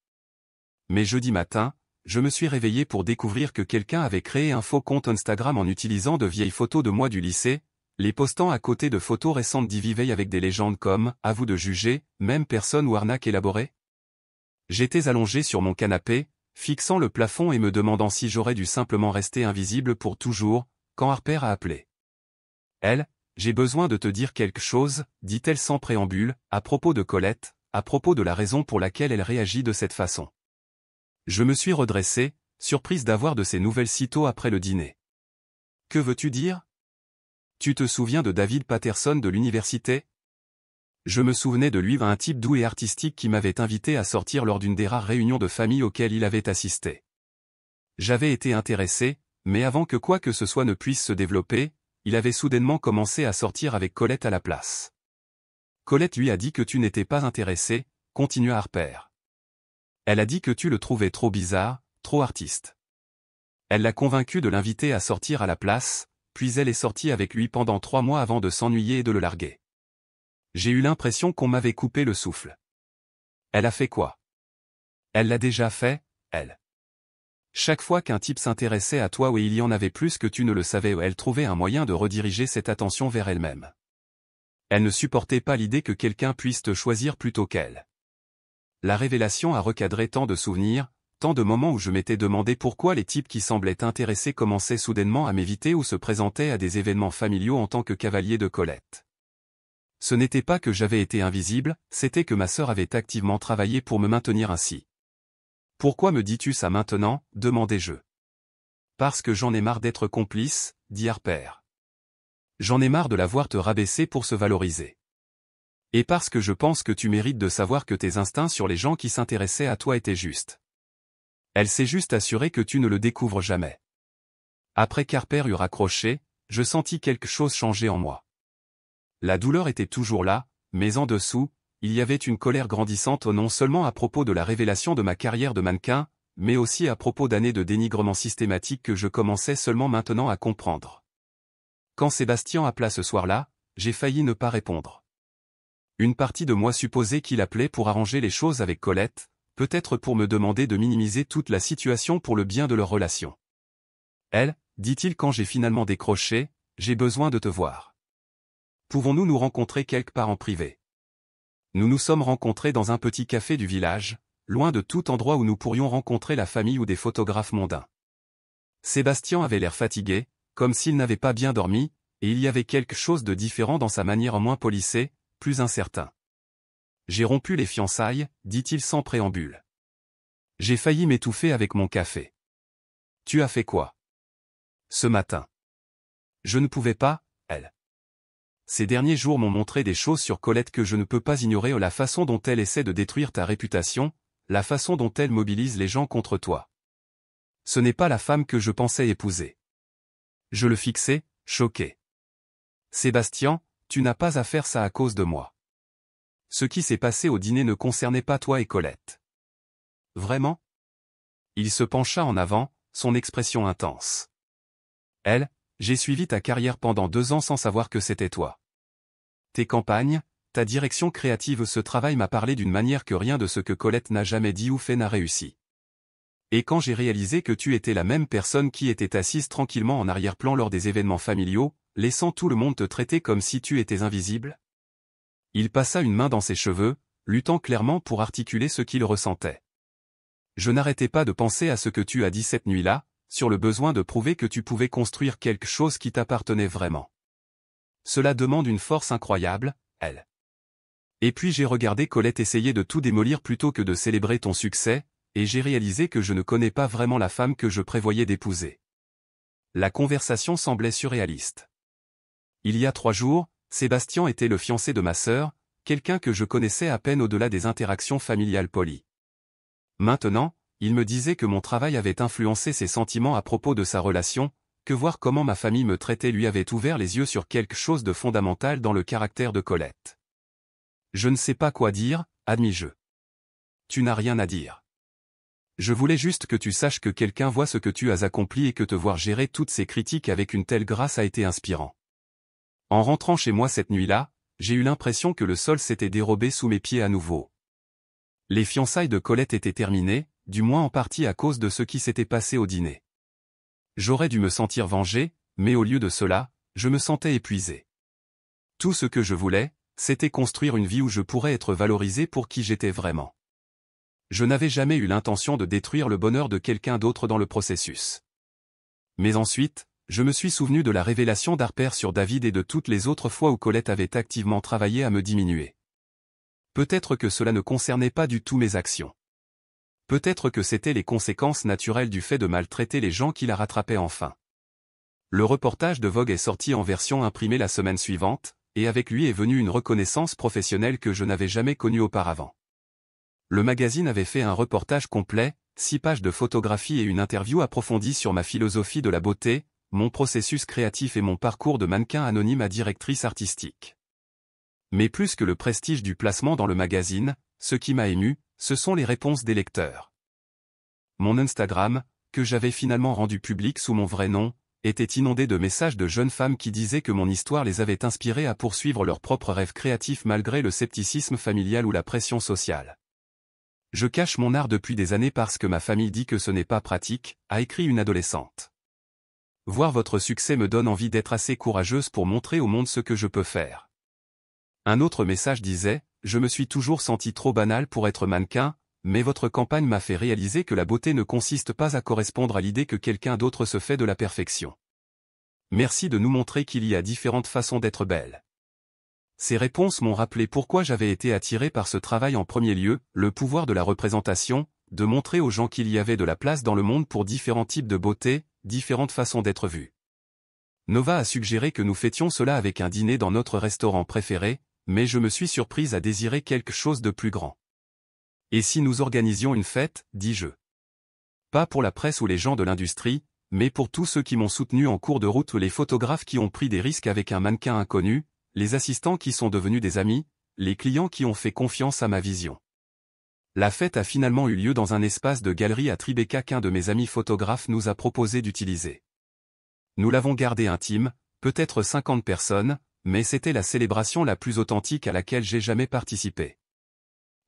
Mais jeudi matin, je me suis réveillé pour découvrir que quelqu'un avait créé un faux compte Instagram en utilisant de vieilles photos de moi du lycée, les postant à côté de photos récentes d'Ivy avec des légendes comme « À vous de juger »,« Même personne ou arnaque élaborée ». J'étais allongé sur mon canapé, fixant le plafond et me demandant si j'aurais dû simplement rester invisible pour toujours, quand Harper a appelé. Elle, j'ai besoin de te dire quelque chose, dit-elle sans préambule, à propos de Colette, à propos de la raison pour laquelle elle réagit de cette façon. Je me suis redressé, surprise d'avoir de ces nouvelles sitôt après le dîner. Que veux-tu dire? Tu te souviens de David Patterson de l'université? Je me souvenais de lui, un type doux et artistique qui m'avait invité à sortir lors d'une des rares réunions de famille auxquelles il avait assisté. J'avais été intéressé, mais avant que quoi que ce soit ne puisse se développer, il avait soudainement commencé à sortir avec Colette à la place. Colette lui a dit que tu n'étais pas intéressé, continua Harper. Elle a dit que tu le trouvais trop bizarre, trop artiste. Elle l'a convaincu de l'inviter à sortir à la place, puis elle est sortie avec lui pendant 3 mois avant de s'ennuyer et de le larguer. J'ai eu l'impression qu'on m'avait coupé le souffle. Elle a fait quoi? Elle l'a déjà fait, elle. Chaque fois qu'un type s'intéressait à toi ou il y en avait plus que tu ne le savais, elle trouvait un moyen de rediriger cette attention vers elle-même. Elle ne supportait pas l'idée que quelqu'un puisse te choisir plutôt qu'elle. La révélation a recadré tant de souvenirs, tant de moments où je m'étais demandé pourquoi les types qui semblaient intéressés commençaient soudainement à m'éviter ou se présentaient à des événements familiaux en tant que cavalier de Colette. Ce n'était pas que j'avais été invisible, c'était que ma sœur avait activement travaillé pour me maintenir ainsi. Pourquoi me dis-tu ça maintenant? Demandai-je. Parce que j'en ai marre d'être complice, dit Harper. J'en ai marre de la voir te rabaisser pour se valoriser. Et parce que je pense que tu mérites de savoir que tes instincts sur les gens qui s'intéressaient à toi étaient justes. Elle s'est juste assurée que tu ne le découvres jamais. Après qu'Harper eut raccroché, je sentis quelque chose changer en moi. La douleur était toujours là, mais en dessous, il y avait une colère grandissante non seulement à propos de la révélation de ma carrière de mannequin, mais aussi à propos d'années de dénigrement systématique que je commençais seulement maintenant à comprendre. Quand Sébastien appela ce soir-là, j'ai failli ne pas répondre. Une partie de moi supposait qu'il appelait pour arranger les choses avec Colette, peut-être pour me demander de minimiser toute la situation pour le bien de leur relation. Elle, dit-il quand j'ai finalement décroché, j'ai besoin de te voir. Pouvons-nous nous rencontrer quelque part en privé? Nous nous sommes rencontrés dans un petit café du village, loin de tout endroit où nous pourrions rencontrer la famille ou des photographes mondains. Sébastien avait l'air fatigué, comme s'il n'avait pas bien dormi, et il y avait quelque chose de différent dans sa manière moins polissée, plus incertain. J'ai rompu les fiançailles, dit-il sans préambule. J'ai failli m'étouffer avec mon café. Tu as fait quoi? Ce matin. Je ne pouvais pas, elle. Ces derniers jours m'ont montré des choses sur Colette que je ne peux pas ignorer, la façon dont elle essaie de détruire ta réputation, la façon dont elle mobilise les gens contre toi. Ce n'est pas la femme que je pensais épouser. Je le fixais, choqué. Sébastien, tu n'as pas à faire ça à cause de moi. Ce qui s'est passé au dîner ne concernait pas toi et Colette. Vraiment? Il se pencha en avant, son expression intense. Elle, j'ai suivi ta carrière pendant 2 ans sans savoir que c'était toi. Tes campagnes, ta direction créative. Ce travail m'a parlé d'une manière que rien de ce que Colette n'a jamais dit ou fait n'a réussi. Et quand j'ai réalisé que tu étais la même personne qui était assise tranquillement en arrière-plan lors des événements familiaux, laissant tout le monde te traiter comme si tu étais invisible? Il passa une main dans ses cheveux, luttant clairement pour articuler ce qu'il ressentait. Je n'arrêtais pas de penser à ce que tu as dit cette nuit-là, sur le besoin de prouver que tu pouvais construire quelque chose qui t'appartenait vraiment. Cela demande une force incroyable, elle. Et puis j'ai regardé Colette essayer de tout démolir plutôt que de célébrer ton succès, et j'ai réalisé que je ne connais pas vraiment la femme que je prévoyais d'épouser. La conversation semblait surréaliste. Il y a 3 jours, Sébastien était le fiancé de ma sœur, quelqu'un que je connaissais à peine au-delà des interactions familiales polies. Maintenant, il me disait que mon travail avait influencé ses sentiments à propos de sa relation, que voir comment ma famille me traitait lui avait ouvert les yeux sur quelque chose de fondamental dans le caractère de Colette. Je ne sais pas quoi dire, admis-je. Tu n'as rien à dire. Je voulais juste que tu saches que quelqu'un voit ce que tu as accompli et que te voir gérer toutes ces critiques avec une telle grâce a été inspirant. En rentrant chez moi cette nuit-là, j'ai eu l'impression que le sol s'était dérobé sous mes pieds à nouveau. Les fiançailles de Colette étaient terminées, du moins en partie à cause de ce qui s'était passé au dîner. J'aurais dû me sentir vengé, mais au lieu de cela, je me sentais épuisé. Tout ce que je voulais, c'était construire une vie où je pourrais être valorisé pour qui j'étais vraiment. Je n'avais jamais eu l'intention de détruire le bonheur de quelqu'un d'autre dans le processus. Mais ensuite, je me suis souvenu de la révélation d'Harper sur David et de toutes les autres fois où Colette avait activement travaillé à me diminuer. Peut-être que cela ne concernait pas du tout mes actions. Peut-être que c'était les conséquences naturelles du fait de maltraiter les gens qui la rattrapaient enfin. Le reportage de Vogue est sorti en version imprimée la semaine suivante, et avec lui est venue une reconnaissance professionnelle que je n'avais jamais connue auparavant. Le magazine avait fait un reportage complet, 6 pages de photographie et une interview approfondie sur ma philosophie de la beauté, mon processus créatif et mon parcours de mannequin anonyme à directrice artistique. Mais plus que le prestige du placement dans le magazine, ce qui m'a ému, ce sont les réponses des lecteurs. Mon Instagram, que j'avais finalement rendu public sous mon vrai nom, était inondé de messages de jeunes femmes qui disaient que mon histoire les avait inspirées à poursuivre leurs propres rêves créatifs malgré le scepticisme familial ou la pression sociale. Je cache mon art depuis des années parce que ma famille dit que ce n'est pas pratique, a écrit une adolescente. Voir votre succès me donne envie d'être assez courageuse pour montrer au monde ce que je peux faire. Un autre message disait, je me suis toujours senti trop banal pour être mannequin, mais votre campagne m'a fait réaliser que la beauté ne consiste pas à correspondre à l'idée que quelqu'un d'autre se fait de la perfection. Merci de nous montrer qu'il y a différentes façons d'être belle. Ces réponses m'ont rappelé pourquoi j'avais été attiré par ce travail en premier lieu, le pouvoir de la représentation, de montrer aux gens qu'il y avait de la place dans le monde pour différents types de beauté, différentes façons d'être vus. Nova a suggéré que nous fêtions cela avec un dîner dans notre restaurant préféré, mais je me suis surprise à désirer quelque chose de plus grand. Et si nous organisions une fête, dis-je. Pas pour la presse ou les gens de l'industrie, mais pour tous ceux qui m'ont soutenu en cours de route ou les photographes qui ont pris des risques avec un mannequin inconnu, les assistants qui sont devenus des amis, les clients qui ont fait confiance à ma vision. La fête a finalement eu lieu dans un espace de galerie à Tribeca qu'un de mes amis photographes nous a proposé d'utiliser. Nous l'avons gardé intime, peut-être 50 personnes, mais c'était la célébration la plus authentique à laquelle j'ai jamais participé.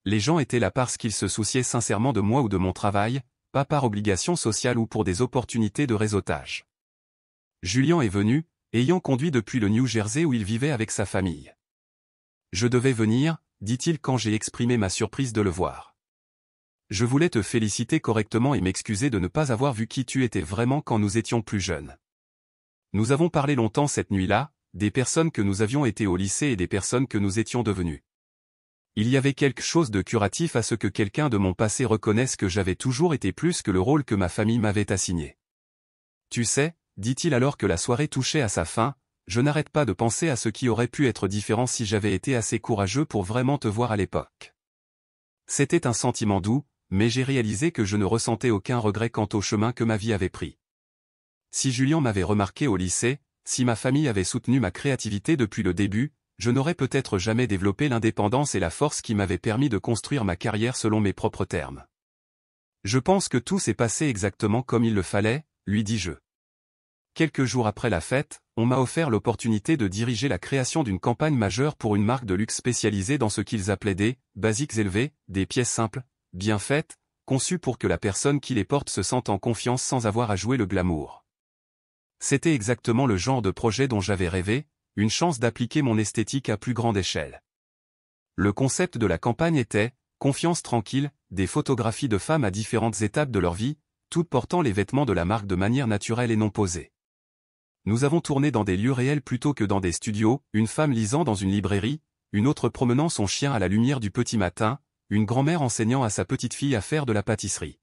Les gens étaient là parce qu'ils se souciaient sincèrement de moi ou de mon travail, pas par obligation sociale ou pour des opportunités de réseautage. Julien est venu, ayant conduit depuis le New Jersey où il vivait avec sa famille. Je devais venir, dit-il quand j'ai exprimé ma surprise de le voir. Je voulais te féliciter correctement et m'excuser de ne pas avoir vu qui tu étais vraiment quand nous étions plus jeunes. Nous avons parlé longtemps cette nuit-là, des personnes que nous avions été au lycée et des personnes que nous étions devenues. Il y avait quelque chose de curatif à ce que quelqu'un de mon passé reconnaisse que j'avais toujours été plus que le rôle que ma famille m'avait assigné. Tu sais, dit-il alors que la soirée touchait à sa fin, je n'arrête pas de penser à ce qui aurait pu être différent si j'avais été assez courageux pour vraiment te voir à l'époque. C'était un sentiment doux, mais j'ai réalisé que je ne ressentais aucun regret quant au chemin que ma vie avait pris. Si Julien m'avait remarqué au lycée, si ma famille avait soutenu ma créativité depuis le début, je n'aurais peut-être jamais développé l'indépendance et la force qui m'avaient permis de construire ma carrière selon mes propres termes. Je pense que tout s'est passé exactement comme il le fallait, lui dis-je. Quelques jours après la fête, on m'a offert l'opportunité de diriger la création d'une campagne majeure pour une marque de luxe spécialisée dans ce qu'ils appelaient des « basiques élevés », des pièces simples, bien faites, conçues pour que la personne qui les porte se sente en confiance sans avoir à jouer le glamour. C'était exactement le genre de projet dont j'avais rêvé, une chance d'appliquer mon esthétique à plus grande échelle. Le concept de la campagne était « Confiance tranquille », des photographies de femmes à différentes étapes de leur vie, toutes portant les vêtements de la marque de manière naturelle et non posée. Nous avons tourné dans des lieux réels plutôt que dans des studios, une femme lisant dans une librairie, une autre promenant son chien à la lumière du petit matin, une grand-mère enseignant à sa petite-fille à faire de la pâtisserie.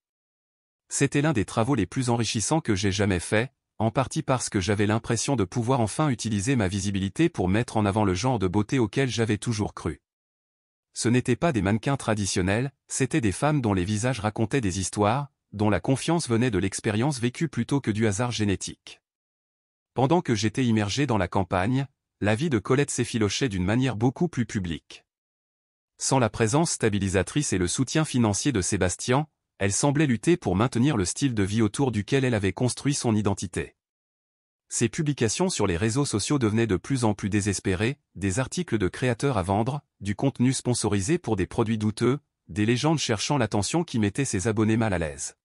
C'était l'un des travaux les plus enrichissants que j'ai jamais fait, en partie parce que j'avais l'impression de pouvoir enfin utiliser ma visibilité pour mettre en avant le genre de beauté auquel j'avais toujours cru. Ce n'étaient pas des mannequins traditionnels, c'étaient des femmes dont les visages racontaient des histoires, dont la confiance venait de l'expérience vécue plutôt que du hasard génétique. Pendant que j'étais immergé dans la campagne, la vie de Colette s'effilochait d'une manière beaucoup plus publique. Sans la présence stabilisatrice et le soutien financier de Sébastien, elle semblait lutter pour maintenir le style de vie autour duquel elle avait construit son identité. Ses publications sur les réseaux sociaux devenaient de plus en plus désespérées, des articles de créateurs à vendre, du contenu sponsorisé pour des produits douteux, des légendes cherchant l'attention qui mettaient ses abonnés mal à l'aise.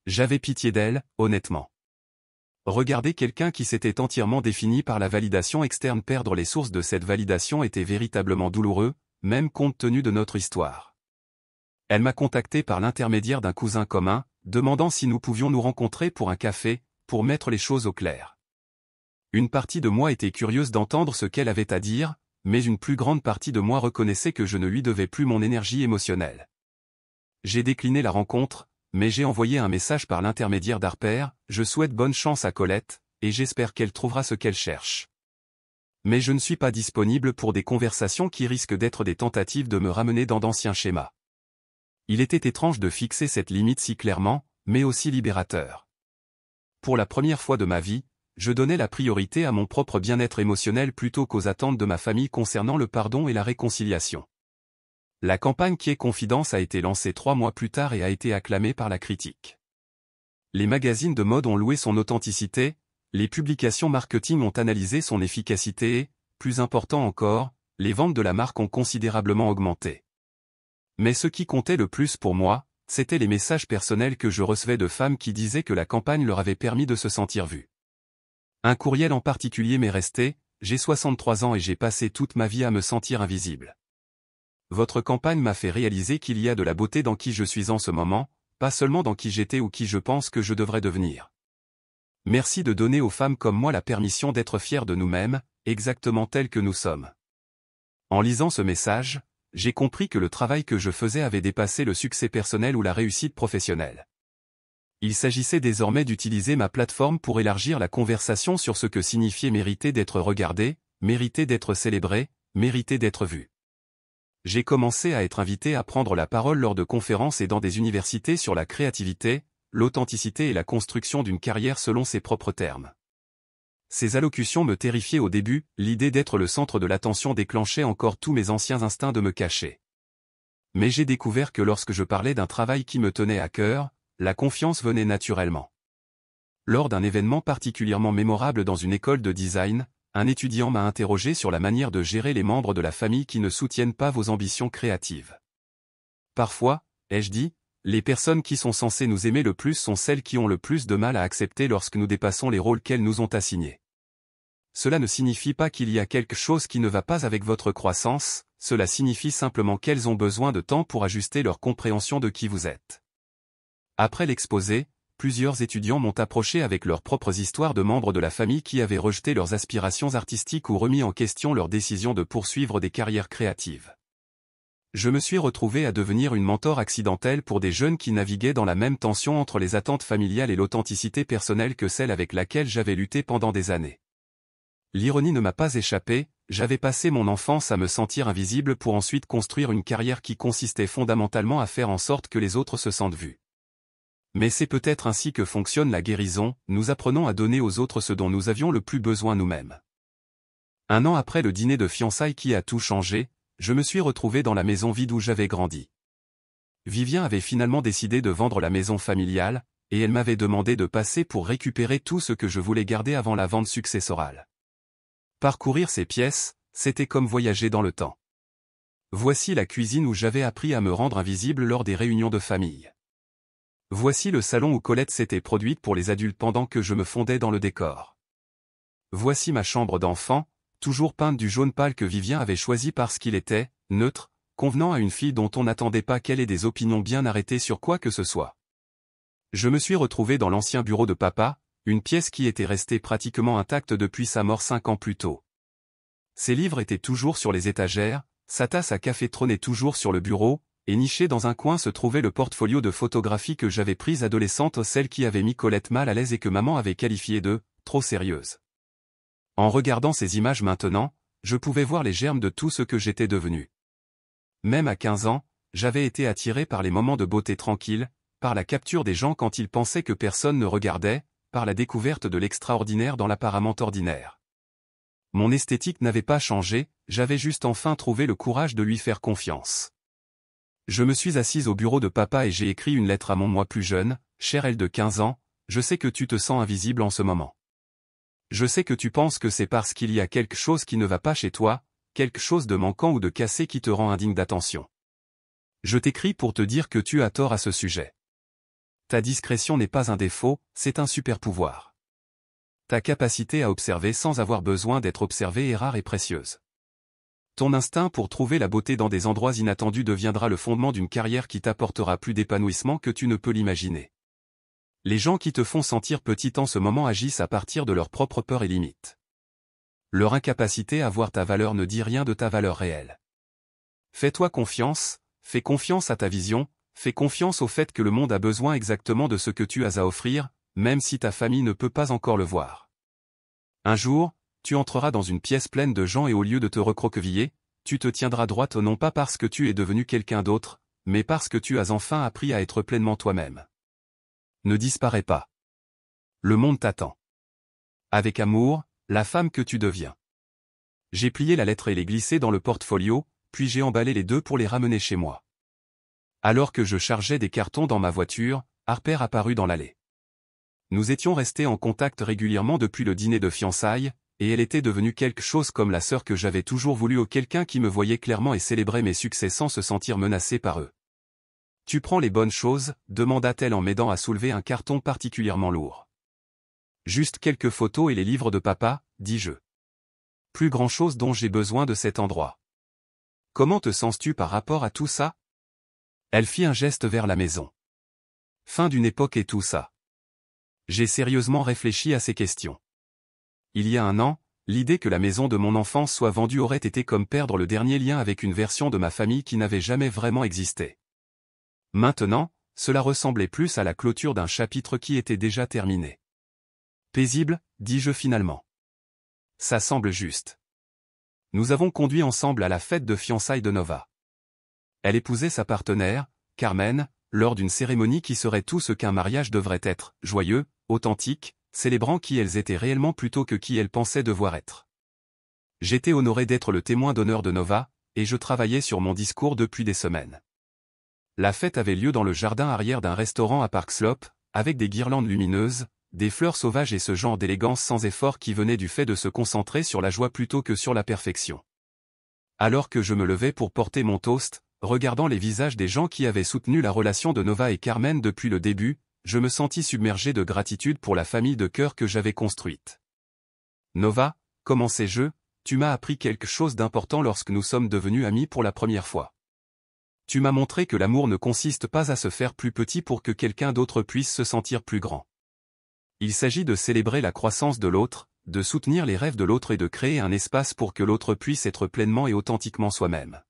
J'avais pitié d'elle, honnêtement. Regarder quelqu'un qui s'était entièrement défini par la validation externe perdre les sources de cette validation était véritablement douloureux, même compte tenu de notre histoire. Elle m'a contacté par l'intermédiaire d'un cousin commun, demandant si nous pouvions nous rencontrer pour un café, pour mettre les choses au clair. Une partie de moi était curieuse d'entendre ce qu'elle avait à dire, mais une plus grande partie de moi reconnaissait que je ne lui devais plus mon énergie émotionnelle. J'ai décliné la rencontre, mais j'ai envoyé un message par l'intermédiaire d'Harper, je souhaite bonne chance à Colette, et j'espère qu'elle trouvera ce qu'elle cherche. Mais je ne suis pas disponible pour des conversations qui risquent d'être des tentatives de me ramener dans d'anciens schémas. Il était étrange de fixer cette limite si clairement, mais aussi libérateur. Pour la première fois de ma vie, je donnais la priorité à mon propre bien-être émotionnel plutôt qu'aux attentes de ma famille concernant le pardon et la réconciliation. La campagne Qui est Confidence a été lancée 3 mois plus tard et a été acclamée par la critique. Les magazines de mode ont loué son authenticité, les publications marketing ont analysé son efficacité et, plus important encore, les ventes de la marque ont considérablement augmenté. Mais ce qui comptait le plus pour moi, c'étaient les messages personnels que je recevais de femmes qui disaient que la campagne leur avait permis de se sentir vues. Un courriel en particulier m'est resté, j'ai 63 ans et j'ai passé toute ma vie à me sentir invisible. Votre campagne m'a fait réaliser qu'il y a de la beauté dans qui je suis en ce moment, pas seulement dans qui j'étais ou qui je pense que je devrais devenir. Merci de donner aux femmes comme moi la permission d'être fières de nous-mêmes, exactement telles que nous sommes. En lisant ce message, j'ai compris que le travail que je faisais avait dépassé le succès personnel ou la réussite professionnelle. Il s'agissait désormais d'utiliser ma plateforme pour élargir la conversation sur ce que signifiait mériter d'être regardé, mériter d'être célébré, mériter d'être vu. J'ai commencé à être invité à prendre la parole lors de conférences et dans des universités sur la créativité, l'authenticité et la construction d'une carrière selon ses propres termes. Ces allocutions me terrifiaient au début, l'idée d'être le centre de l'attention déclenchait encore tous mes anciens instincts de me cacher. Mais j'ai découvert que lorsque je parlais d'un travail qui me tenait à cœur, la confiance venait naturellement. Lors d'un événement particulièrement mémorable dans une école de design, un étudiant m'a interrogé sur la manière de gérer les membres de la famille qui ne soutiennent pas vos ambitions créatives. Parfois, ai-je dit, les personnes qui sont censées nous aimer le plus sont celles qui ont le plus de mal à accepter lorsque nous dépassons les rôles qu'elles nous ont assignés. Cela ne signifie pas qu'il y a quelque chose qui ne va pas avec votre croissance, cela signifie simplement qu'elles ont besoin de temps pour ajuster leur compréhension de qui vous êtes. Après l'exposé, plusieurs étudiants m'ont approché avec leurs propres histoires de membres de la famille qui avaient rejeté leurs aspirations artistiques ou remis en question leur décision de poursuivre des carrières créatives. Je me suis retrouvé à devenir une mentor accidentelle pour des jeunes qui naviguaient dans la même tension entre les attentes familiales et l'authenticité personnelle que celle avec laquelle j'avais lutté pendant des années. L'ironie ne m'a pas échappé, j'avais passé mon enfance à me sentir invisible pour ensuite construire une carrière qui consistait fondamentalement à faire en sorte que les autres se sentent vus. Mais c'est peut-être ainsi que fonctionne la guérison, nous apprenons à donner aux autres ce dont nous avions le plus besoin nous-mêmes. 1 an après le dîner de fiançailles qui a tout changé, je me suis retrouvé dans la maison vide où j'avais grandi. Vivien avait finalement décidé de vendre la maison familiale, et elle m'avait demandé de passer pour récupérer tout ce que je voulais garder avant la vente successorale. Parcourir ces pièces, c'était comme voyager dans le temps. Voici la cuisine où j'avais appris à me rendre invisible lors des réunions de famille. Voici le salon où Colette s'était produite pour les adultes pendant que je me fondais dans le décor. Voici ma chambre d'enfant, toujours peinte du jaune pâle que Vivien avait choisi parce qu'il était neutre, convenant à une fille dont on n'attendait pas qu'elle ait des opinions bien arrêtées sur quoi que ce soit. Je me suis retrouvé dans l'ancien bureau de papa, une pièce qui était restée pratiquement intacte depuis sa mort 5 ans plus tôt. Ses livres étaient toujours sur les étagères, sa tasse à café trônait toujours sur le bureau, et niché dans un coin se trouvait le portfolio de photographies que j'avais prise adolescente, celle qui avait mis Colette mal à l'aise et que maman avait qualifiée de « trop sérieuse ». En regardant ces images maintenant, je pouvais voir les germes de tout ce que j'étais devenu. Même à 15 ans, j'avais été attiré par les moments de beauté tranquille, par la capture des gens quand ils pensaient que personne ne regardait, par la découverte de l'extraordinaire dans l'apparemment ordinaire. Mon esthétique n'avait pas changé, j'avais juste enfin trouvé le courage de lui faire confiance. Je me suis assise au bureau de papa et j'ai écrit une lettre à mon moi plus jeune, chère elle de 15 ans, je sais que tu te sens invisible en ce moment. Je sais que tu penses que c'est parce qu'il y a quelque chose qui ne va pas chez toi, quelque chose de manquant ou de cassé qui te rend indigne d'attention. Je t'écris pour te dire que tu as tort à ce sujet. Ta discrétion n'est pas un défaut, c'est un super pouvoir. Ta capacité à observer sans avoir besoin d'être observé est rare et précieuse. Ton instinct pour trouver la beauté dans des endroits inattendus deviendra le fondement d'une carrière qui t'apportera plus d'épanouissement que tu ne peux l'imaginer. Les gens qui te font sentir petit en ce moment agissent à partir de leurs propres peurs et limites. Leur incapacité à voir ta valeur ne dit rien de ta valeur réelle. Fais-toi confiance, fais confiance à ta vision, fais confiance au fait que le monde a besoin exactement de ce que tu as à offrir, même si ta famille ne peut pas encore le voir. Un jour, tu entreras dans une pièce pleine de gens et au lieu de te recroqueviller, tu te tiendras droite non pas parce que tu es devenu quelqu'un d'autre, mais parce que tu as enfin appris à être pleinement toi-même. Ne disparais pas. Le monde t'attend. Avec amour, la femme que tu deviens. J'ai plié la lettre et l'ai glissée dans le portfolio, puis j'ai emballé les deux pour les ramener chez moi. Alors que je chargeais des cartons dans ma voiture, Harper apparut dans l'allée. Nous étions restés en contact régulièrement depuis le dîner de fiançailles, et elle était devenue quelque chose comme la sœur que j'avais toujours voulu ou quelqu'un qui me voyait clairement et célébrait mes succès sans se sentir menacé par eux. « Tu prends les bonnes choses ?» demanda-t-elle en m'aidant à soulever un carton particulièrement lourd. « Juste quelques photos et les livres de papa » dis-je. « Plus grand-chose dont j'ai besoin de cet endroit. »« Comment te sens-tu par rapport à tout ça ?» Elle fit un geste vers la maison. « Fin d'une époque et tout ça. » J'ai sérieusement réfléchi à ces questions. Il y a un an, l'idée que la maison de mon enfance soit vendue aurait été comme perdre le dernier lien avec une version de ma famille qui n'avait jamais vraiment existé. Maintenant, cela ressemblait plus à la clôture d'un chapitre qui était déjà terminé. Paisible, dis-je finalement. Ça semble juste. Nous avons conduit ensemble à la fête de fiançailles de Nova. Elle épousait sa partenaire, Carmen, lors d'une cérémonie qui serait tout ce qu'un mariage devrait être, joyeux, authentique, célébrant qui elles étaient réellement plutôt que qui elles pensaient devoir être. J'étais honoré d'être le témoin d'honneur de Nova, et je travaillais sur mon discours depuis des semaines. La fête avait lieu dans le jardin arrière d'un restaurant à Park Slope, avec des guirlandes lumineuses, des fleurs sauvages et ce genre d'élégance sans effort qui venait du fait de se concentrer sur la joie plutôt que sur la perfection. Alors que je me levais pour porter mon toast, regardant les visages des gens qui avaient soutenu la relation de Nova et Carmen depuis le début, je me sentis submergé de gratitude pour la famille de cœur que j'avais construite. Nova, commençai-je, tu m'as appris quelque chose d'important lorsque nous sommes devenus amis pour la première fois. Tu m'as montré que l'amour ne consiste pas à se faire plus petit pour que quelqu'un d'autre puisse se sentir plus grand. Il s'agit de célébrer la croissance de l'autre, de soutenir les rêves de l'autre et de créer un espace pour que l'autre puisse être pleinement et authentiquement soi-même.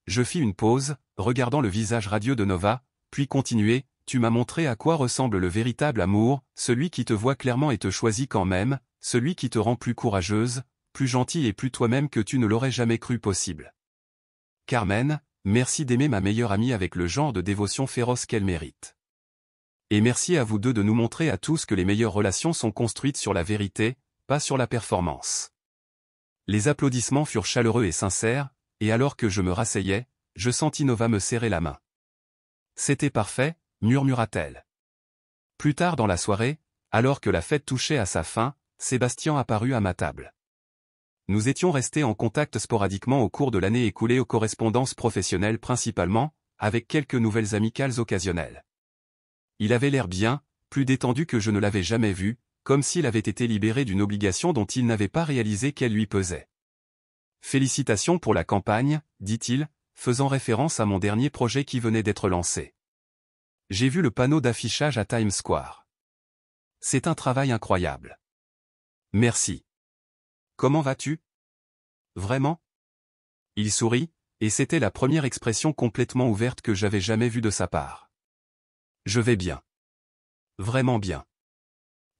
Je fis une pause, regardant le visage radieux de Nova, puis continuai, tu m'as montré à quoi ressemble le véritable amour, celui qui te voit clairement et te choisit quand même, celui qui te rend plus courageuse, plus gentille et plus toi-même que tu ne l'aurais jamais cru possible. Carmen, merci d'aimer ma meilleure amie avec le genre de dévotion féroce qu'elle mérite. Et merci à vous deux de nous montrer à tous que les meilleures relations sont construites sur la vérité, pas sur la performance. Les applaudissements furent chaleureux et sincères, et alors que je me rasseyais, je sentis Nova me serrer la main. C'était parfait, murmura-t-elle. Plus tard dans la soirée, alors que la fête touchait à sa fin, Sébastien apparut à ma table. Nous étions restés en contact sporadiquement au cours de l'année écoulée aux correspondances professionnelles principalement, avec quelques nouvelles amicales occasionnelles. Il avait l'air bien, plus détendu que je ne l'avais jamais vu, comme s'il avait été libéré d'une obligation dont il n'avait pas réalisé qu'elle lui pesait. « Félicitations pour la campagne », dit-il, faisant référence à mon dernier projet qui venait d'être lancé. « J'ai vu le panneau d'affichage à Times Square. C'est un travail incroyable. Merci. Comment vas-tu ? Vraiment ? » Il sourit, et c'était la première expression complètement ouverte que j'avais jamais vue de sa part. Je vais bien. Vraiment bien.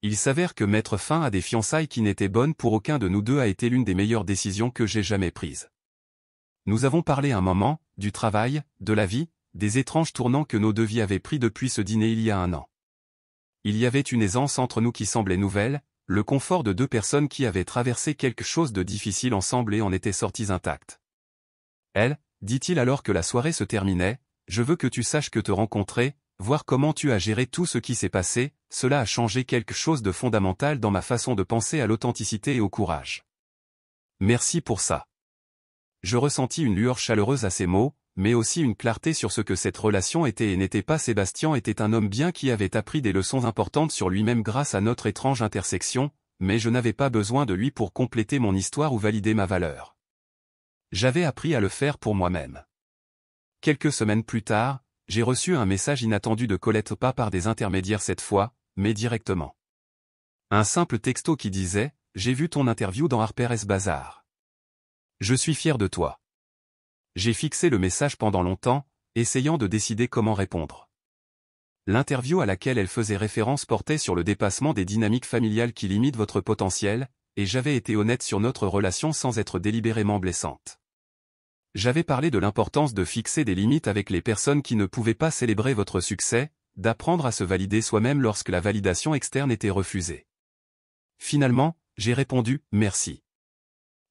Il s'avère que mettre fin à des fiançailles qui n'étaient bonnes pour aucun de nous deux a été l'une des meilleures décisions que j'ai jamais prises. Nous avons parlé un moment, du travail, de la vie, des étranges tournants que nos deux vies avaient pris depuis ce dîner il y a un an. Il y avait une aisance entre nous qui semblait nouvelle, le confort de deux personnes qui avaient traversé quelque chose de difficile ensemble et en étaient sorties intactes. Elle, dit-il alors que la soirée se terminait, je veux que tu saches que te rencontrer, voir comment tu as géré tout ce qui s'est passé, cela a changé quelque chose de fondamental dans ma façon de penser à l'authenticité et au courage. Merci pour ça. Je ressentis une lueur chaleureuse à ces mots, mais aussi une clarté sur ce que cette relation était et n'était pas. Sébastien était un homme bien qui avait appris des leçons importantes sur lui-même grâce à notre étrange intersection, mais je n'avais pas besoin de lui pour compléter mon histoire ou valider ma valeur. J'avais appris à le faire pour moi-même. Quelques semaines plus tard, j'ai reçu un message inattendu de Colette, pas par des intermédiaires cette fois, mais directement. Un simple texto qui disait « J'ai vu ton interview dans Harper's Bazaar. Je suis fier de toi. » J'ai fixé le message pendant longtemps, essayant de décider comment répondre. L'interview à laquelle elle faisait référence portait sur le dépassement des dynamiques familiales qui limitent votre potentiel, et j'avais été honnête sur notre relation sans être délibérément blessante. J'avais parlé de l'importance de fixer des limites avec les personnes qui ne pouvaient pas célébrer votre succès, d'apprendre à se valider soi-même lorsque la validation externe était refusée. Finalement, j'ai répondu « Merci.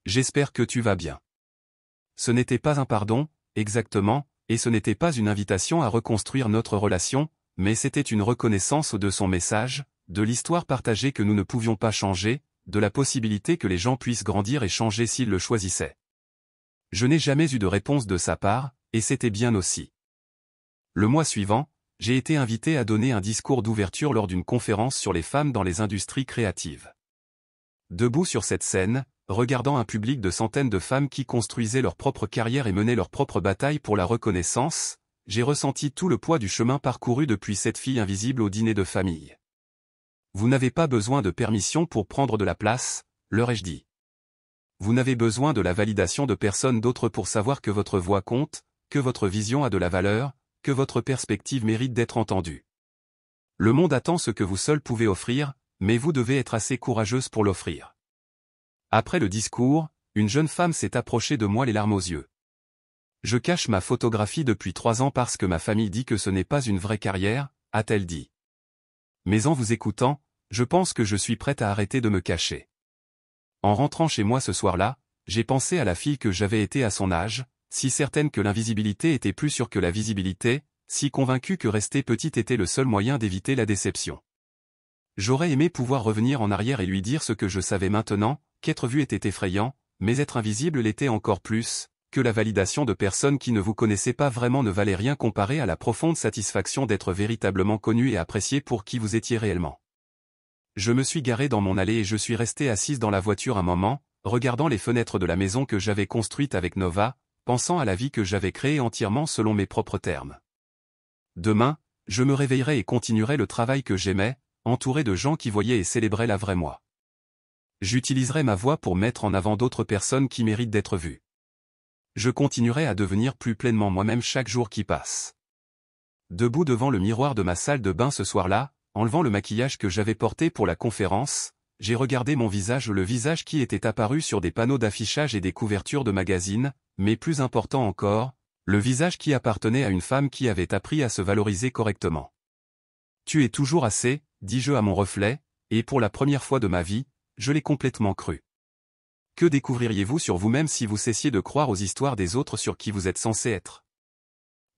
J'espère que tu vas bien. » Ce n'était pas un pardon, exactement, et ce n'était pas une invitation à reconstruire notre relation, mais c'était une reconnaissance de son message, de l'histoire partagée que nous ne pouvions pas changer, de la possibilité que les gens puissent grandir et changer s'ils le choisissaient. Je n'ai jamais eu de réponse de sa part, et c'était bien aussi. Le mois suivant, j'ai été invité à donner un discours d'ouverture lors d'une conférence sur les femmes dans les industries créatives. Debout sur cette scène, regardant un public de centaines de femmes qui construisaient leur propre carrière et menaient leur propre bataille pour la reconnaissance, j'ai ressenti tout le poids du chemin parcouru depuis cette fille invisible au dîner de famille. Vous n'avez pas besoin de permission pour prendre de la place, leur ai-je dit. Vous n'avez besoin de la validation de personne d'autre pour savoir que votre voix compte, que votre vision a de la valeur, que votre perspective mérite d'être entendue. Le monde attend ce que vous seul pouvez offrir, mais vous devez être assez courageuse pour l'offrir. Après le discours, une jeune femme s'est approchée de moi les larmes aux yeux. Je cache ma photographie depuis 3 ans parce que ma famille dit que ce n'est pas une vraie carrière, a-t-elle dit. Mais en vous écoutant, je pense que je suis prête à arrêter de me cacher. En rentrant chez moi ce soir-là, j'ai pensé à la fille que j'avais été à son âge, si certaine que l'invisibilité était plus sûre que la visibilité, si convaincue que rester petite était le seul moyen d'éviter la déception. J'aurais aimé pouvoir revenir en arrière et lui dire ce que je savais maintenant, qu'être vu était effrayant, mais être invisible l'était encore plus, que la validation de personnes qui ne vous connaissaient pas vraiment ne valait rien comparé à la profonde satisfaction d'être véritablement connu et apprécié pour qui vous étiez réellement. Je me suis garé dans mon allée et je suis resté assise dans la voiture un moment, regardant les fenêtres de la maison que j'avais construite avec Nova, pensant à la vie que j'avais créée entièrement selon mes propres termes. Demain, je me réveillerai et continuerai le travail que j'aimais, entouré de gens qui voyaient et célébraient la vraie moi. J'utiliserai ma voix pour mettre en avant d'autres personnes qui méritent d'être vues. Je continuerai à devenir plus pleinement moi-même chaque jour qui passe. Debout devant le miroir de ma salle de bain ce soir-là, enlevant le maquillage que j'avais porté pour la conférence, j'ai regardé mon visage, le visage qui était apparu sur des panneaux d'affichage et des couvertures de magazines, mais plus important encore, le visage qui appartenait à une femme qui avait appris à se valoriser correctement. « Tu es toujours assez », dis-je à mon reflet, et pour la première fois de ma vie, je l'ai complètement cru. Que découvririez-vous sur vous-même si vous cessiez de croire aux histoires des autres sur qui vous êtes censé être ?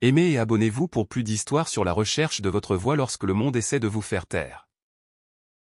Aimez et abonnez-vous pour plus d'histoires sur la recherche de votre voix lorsque le monde essaie de vous faire taire.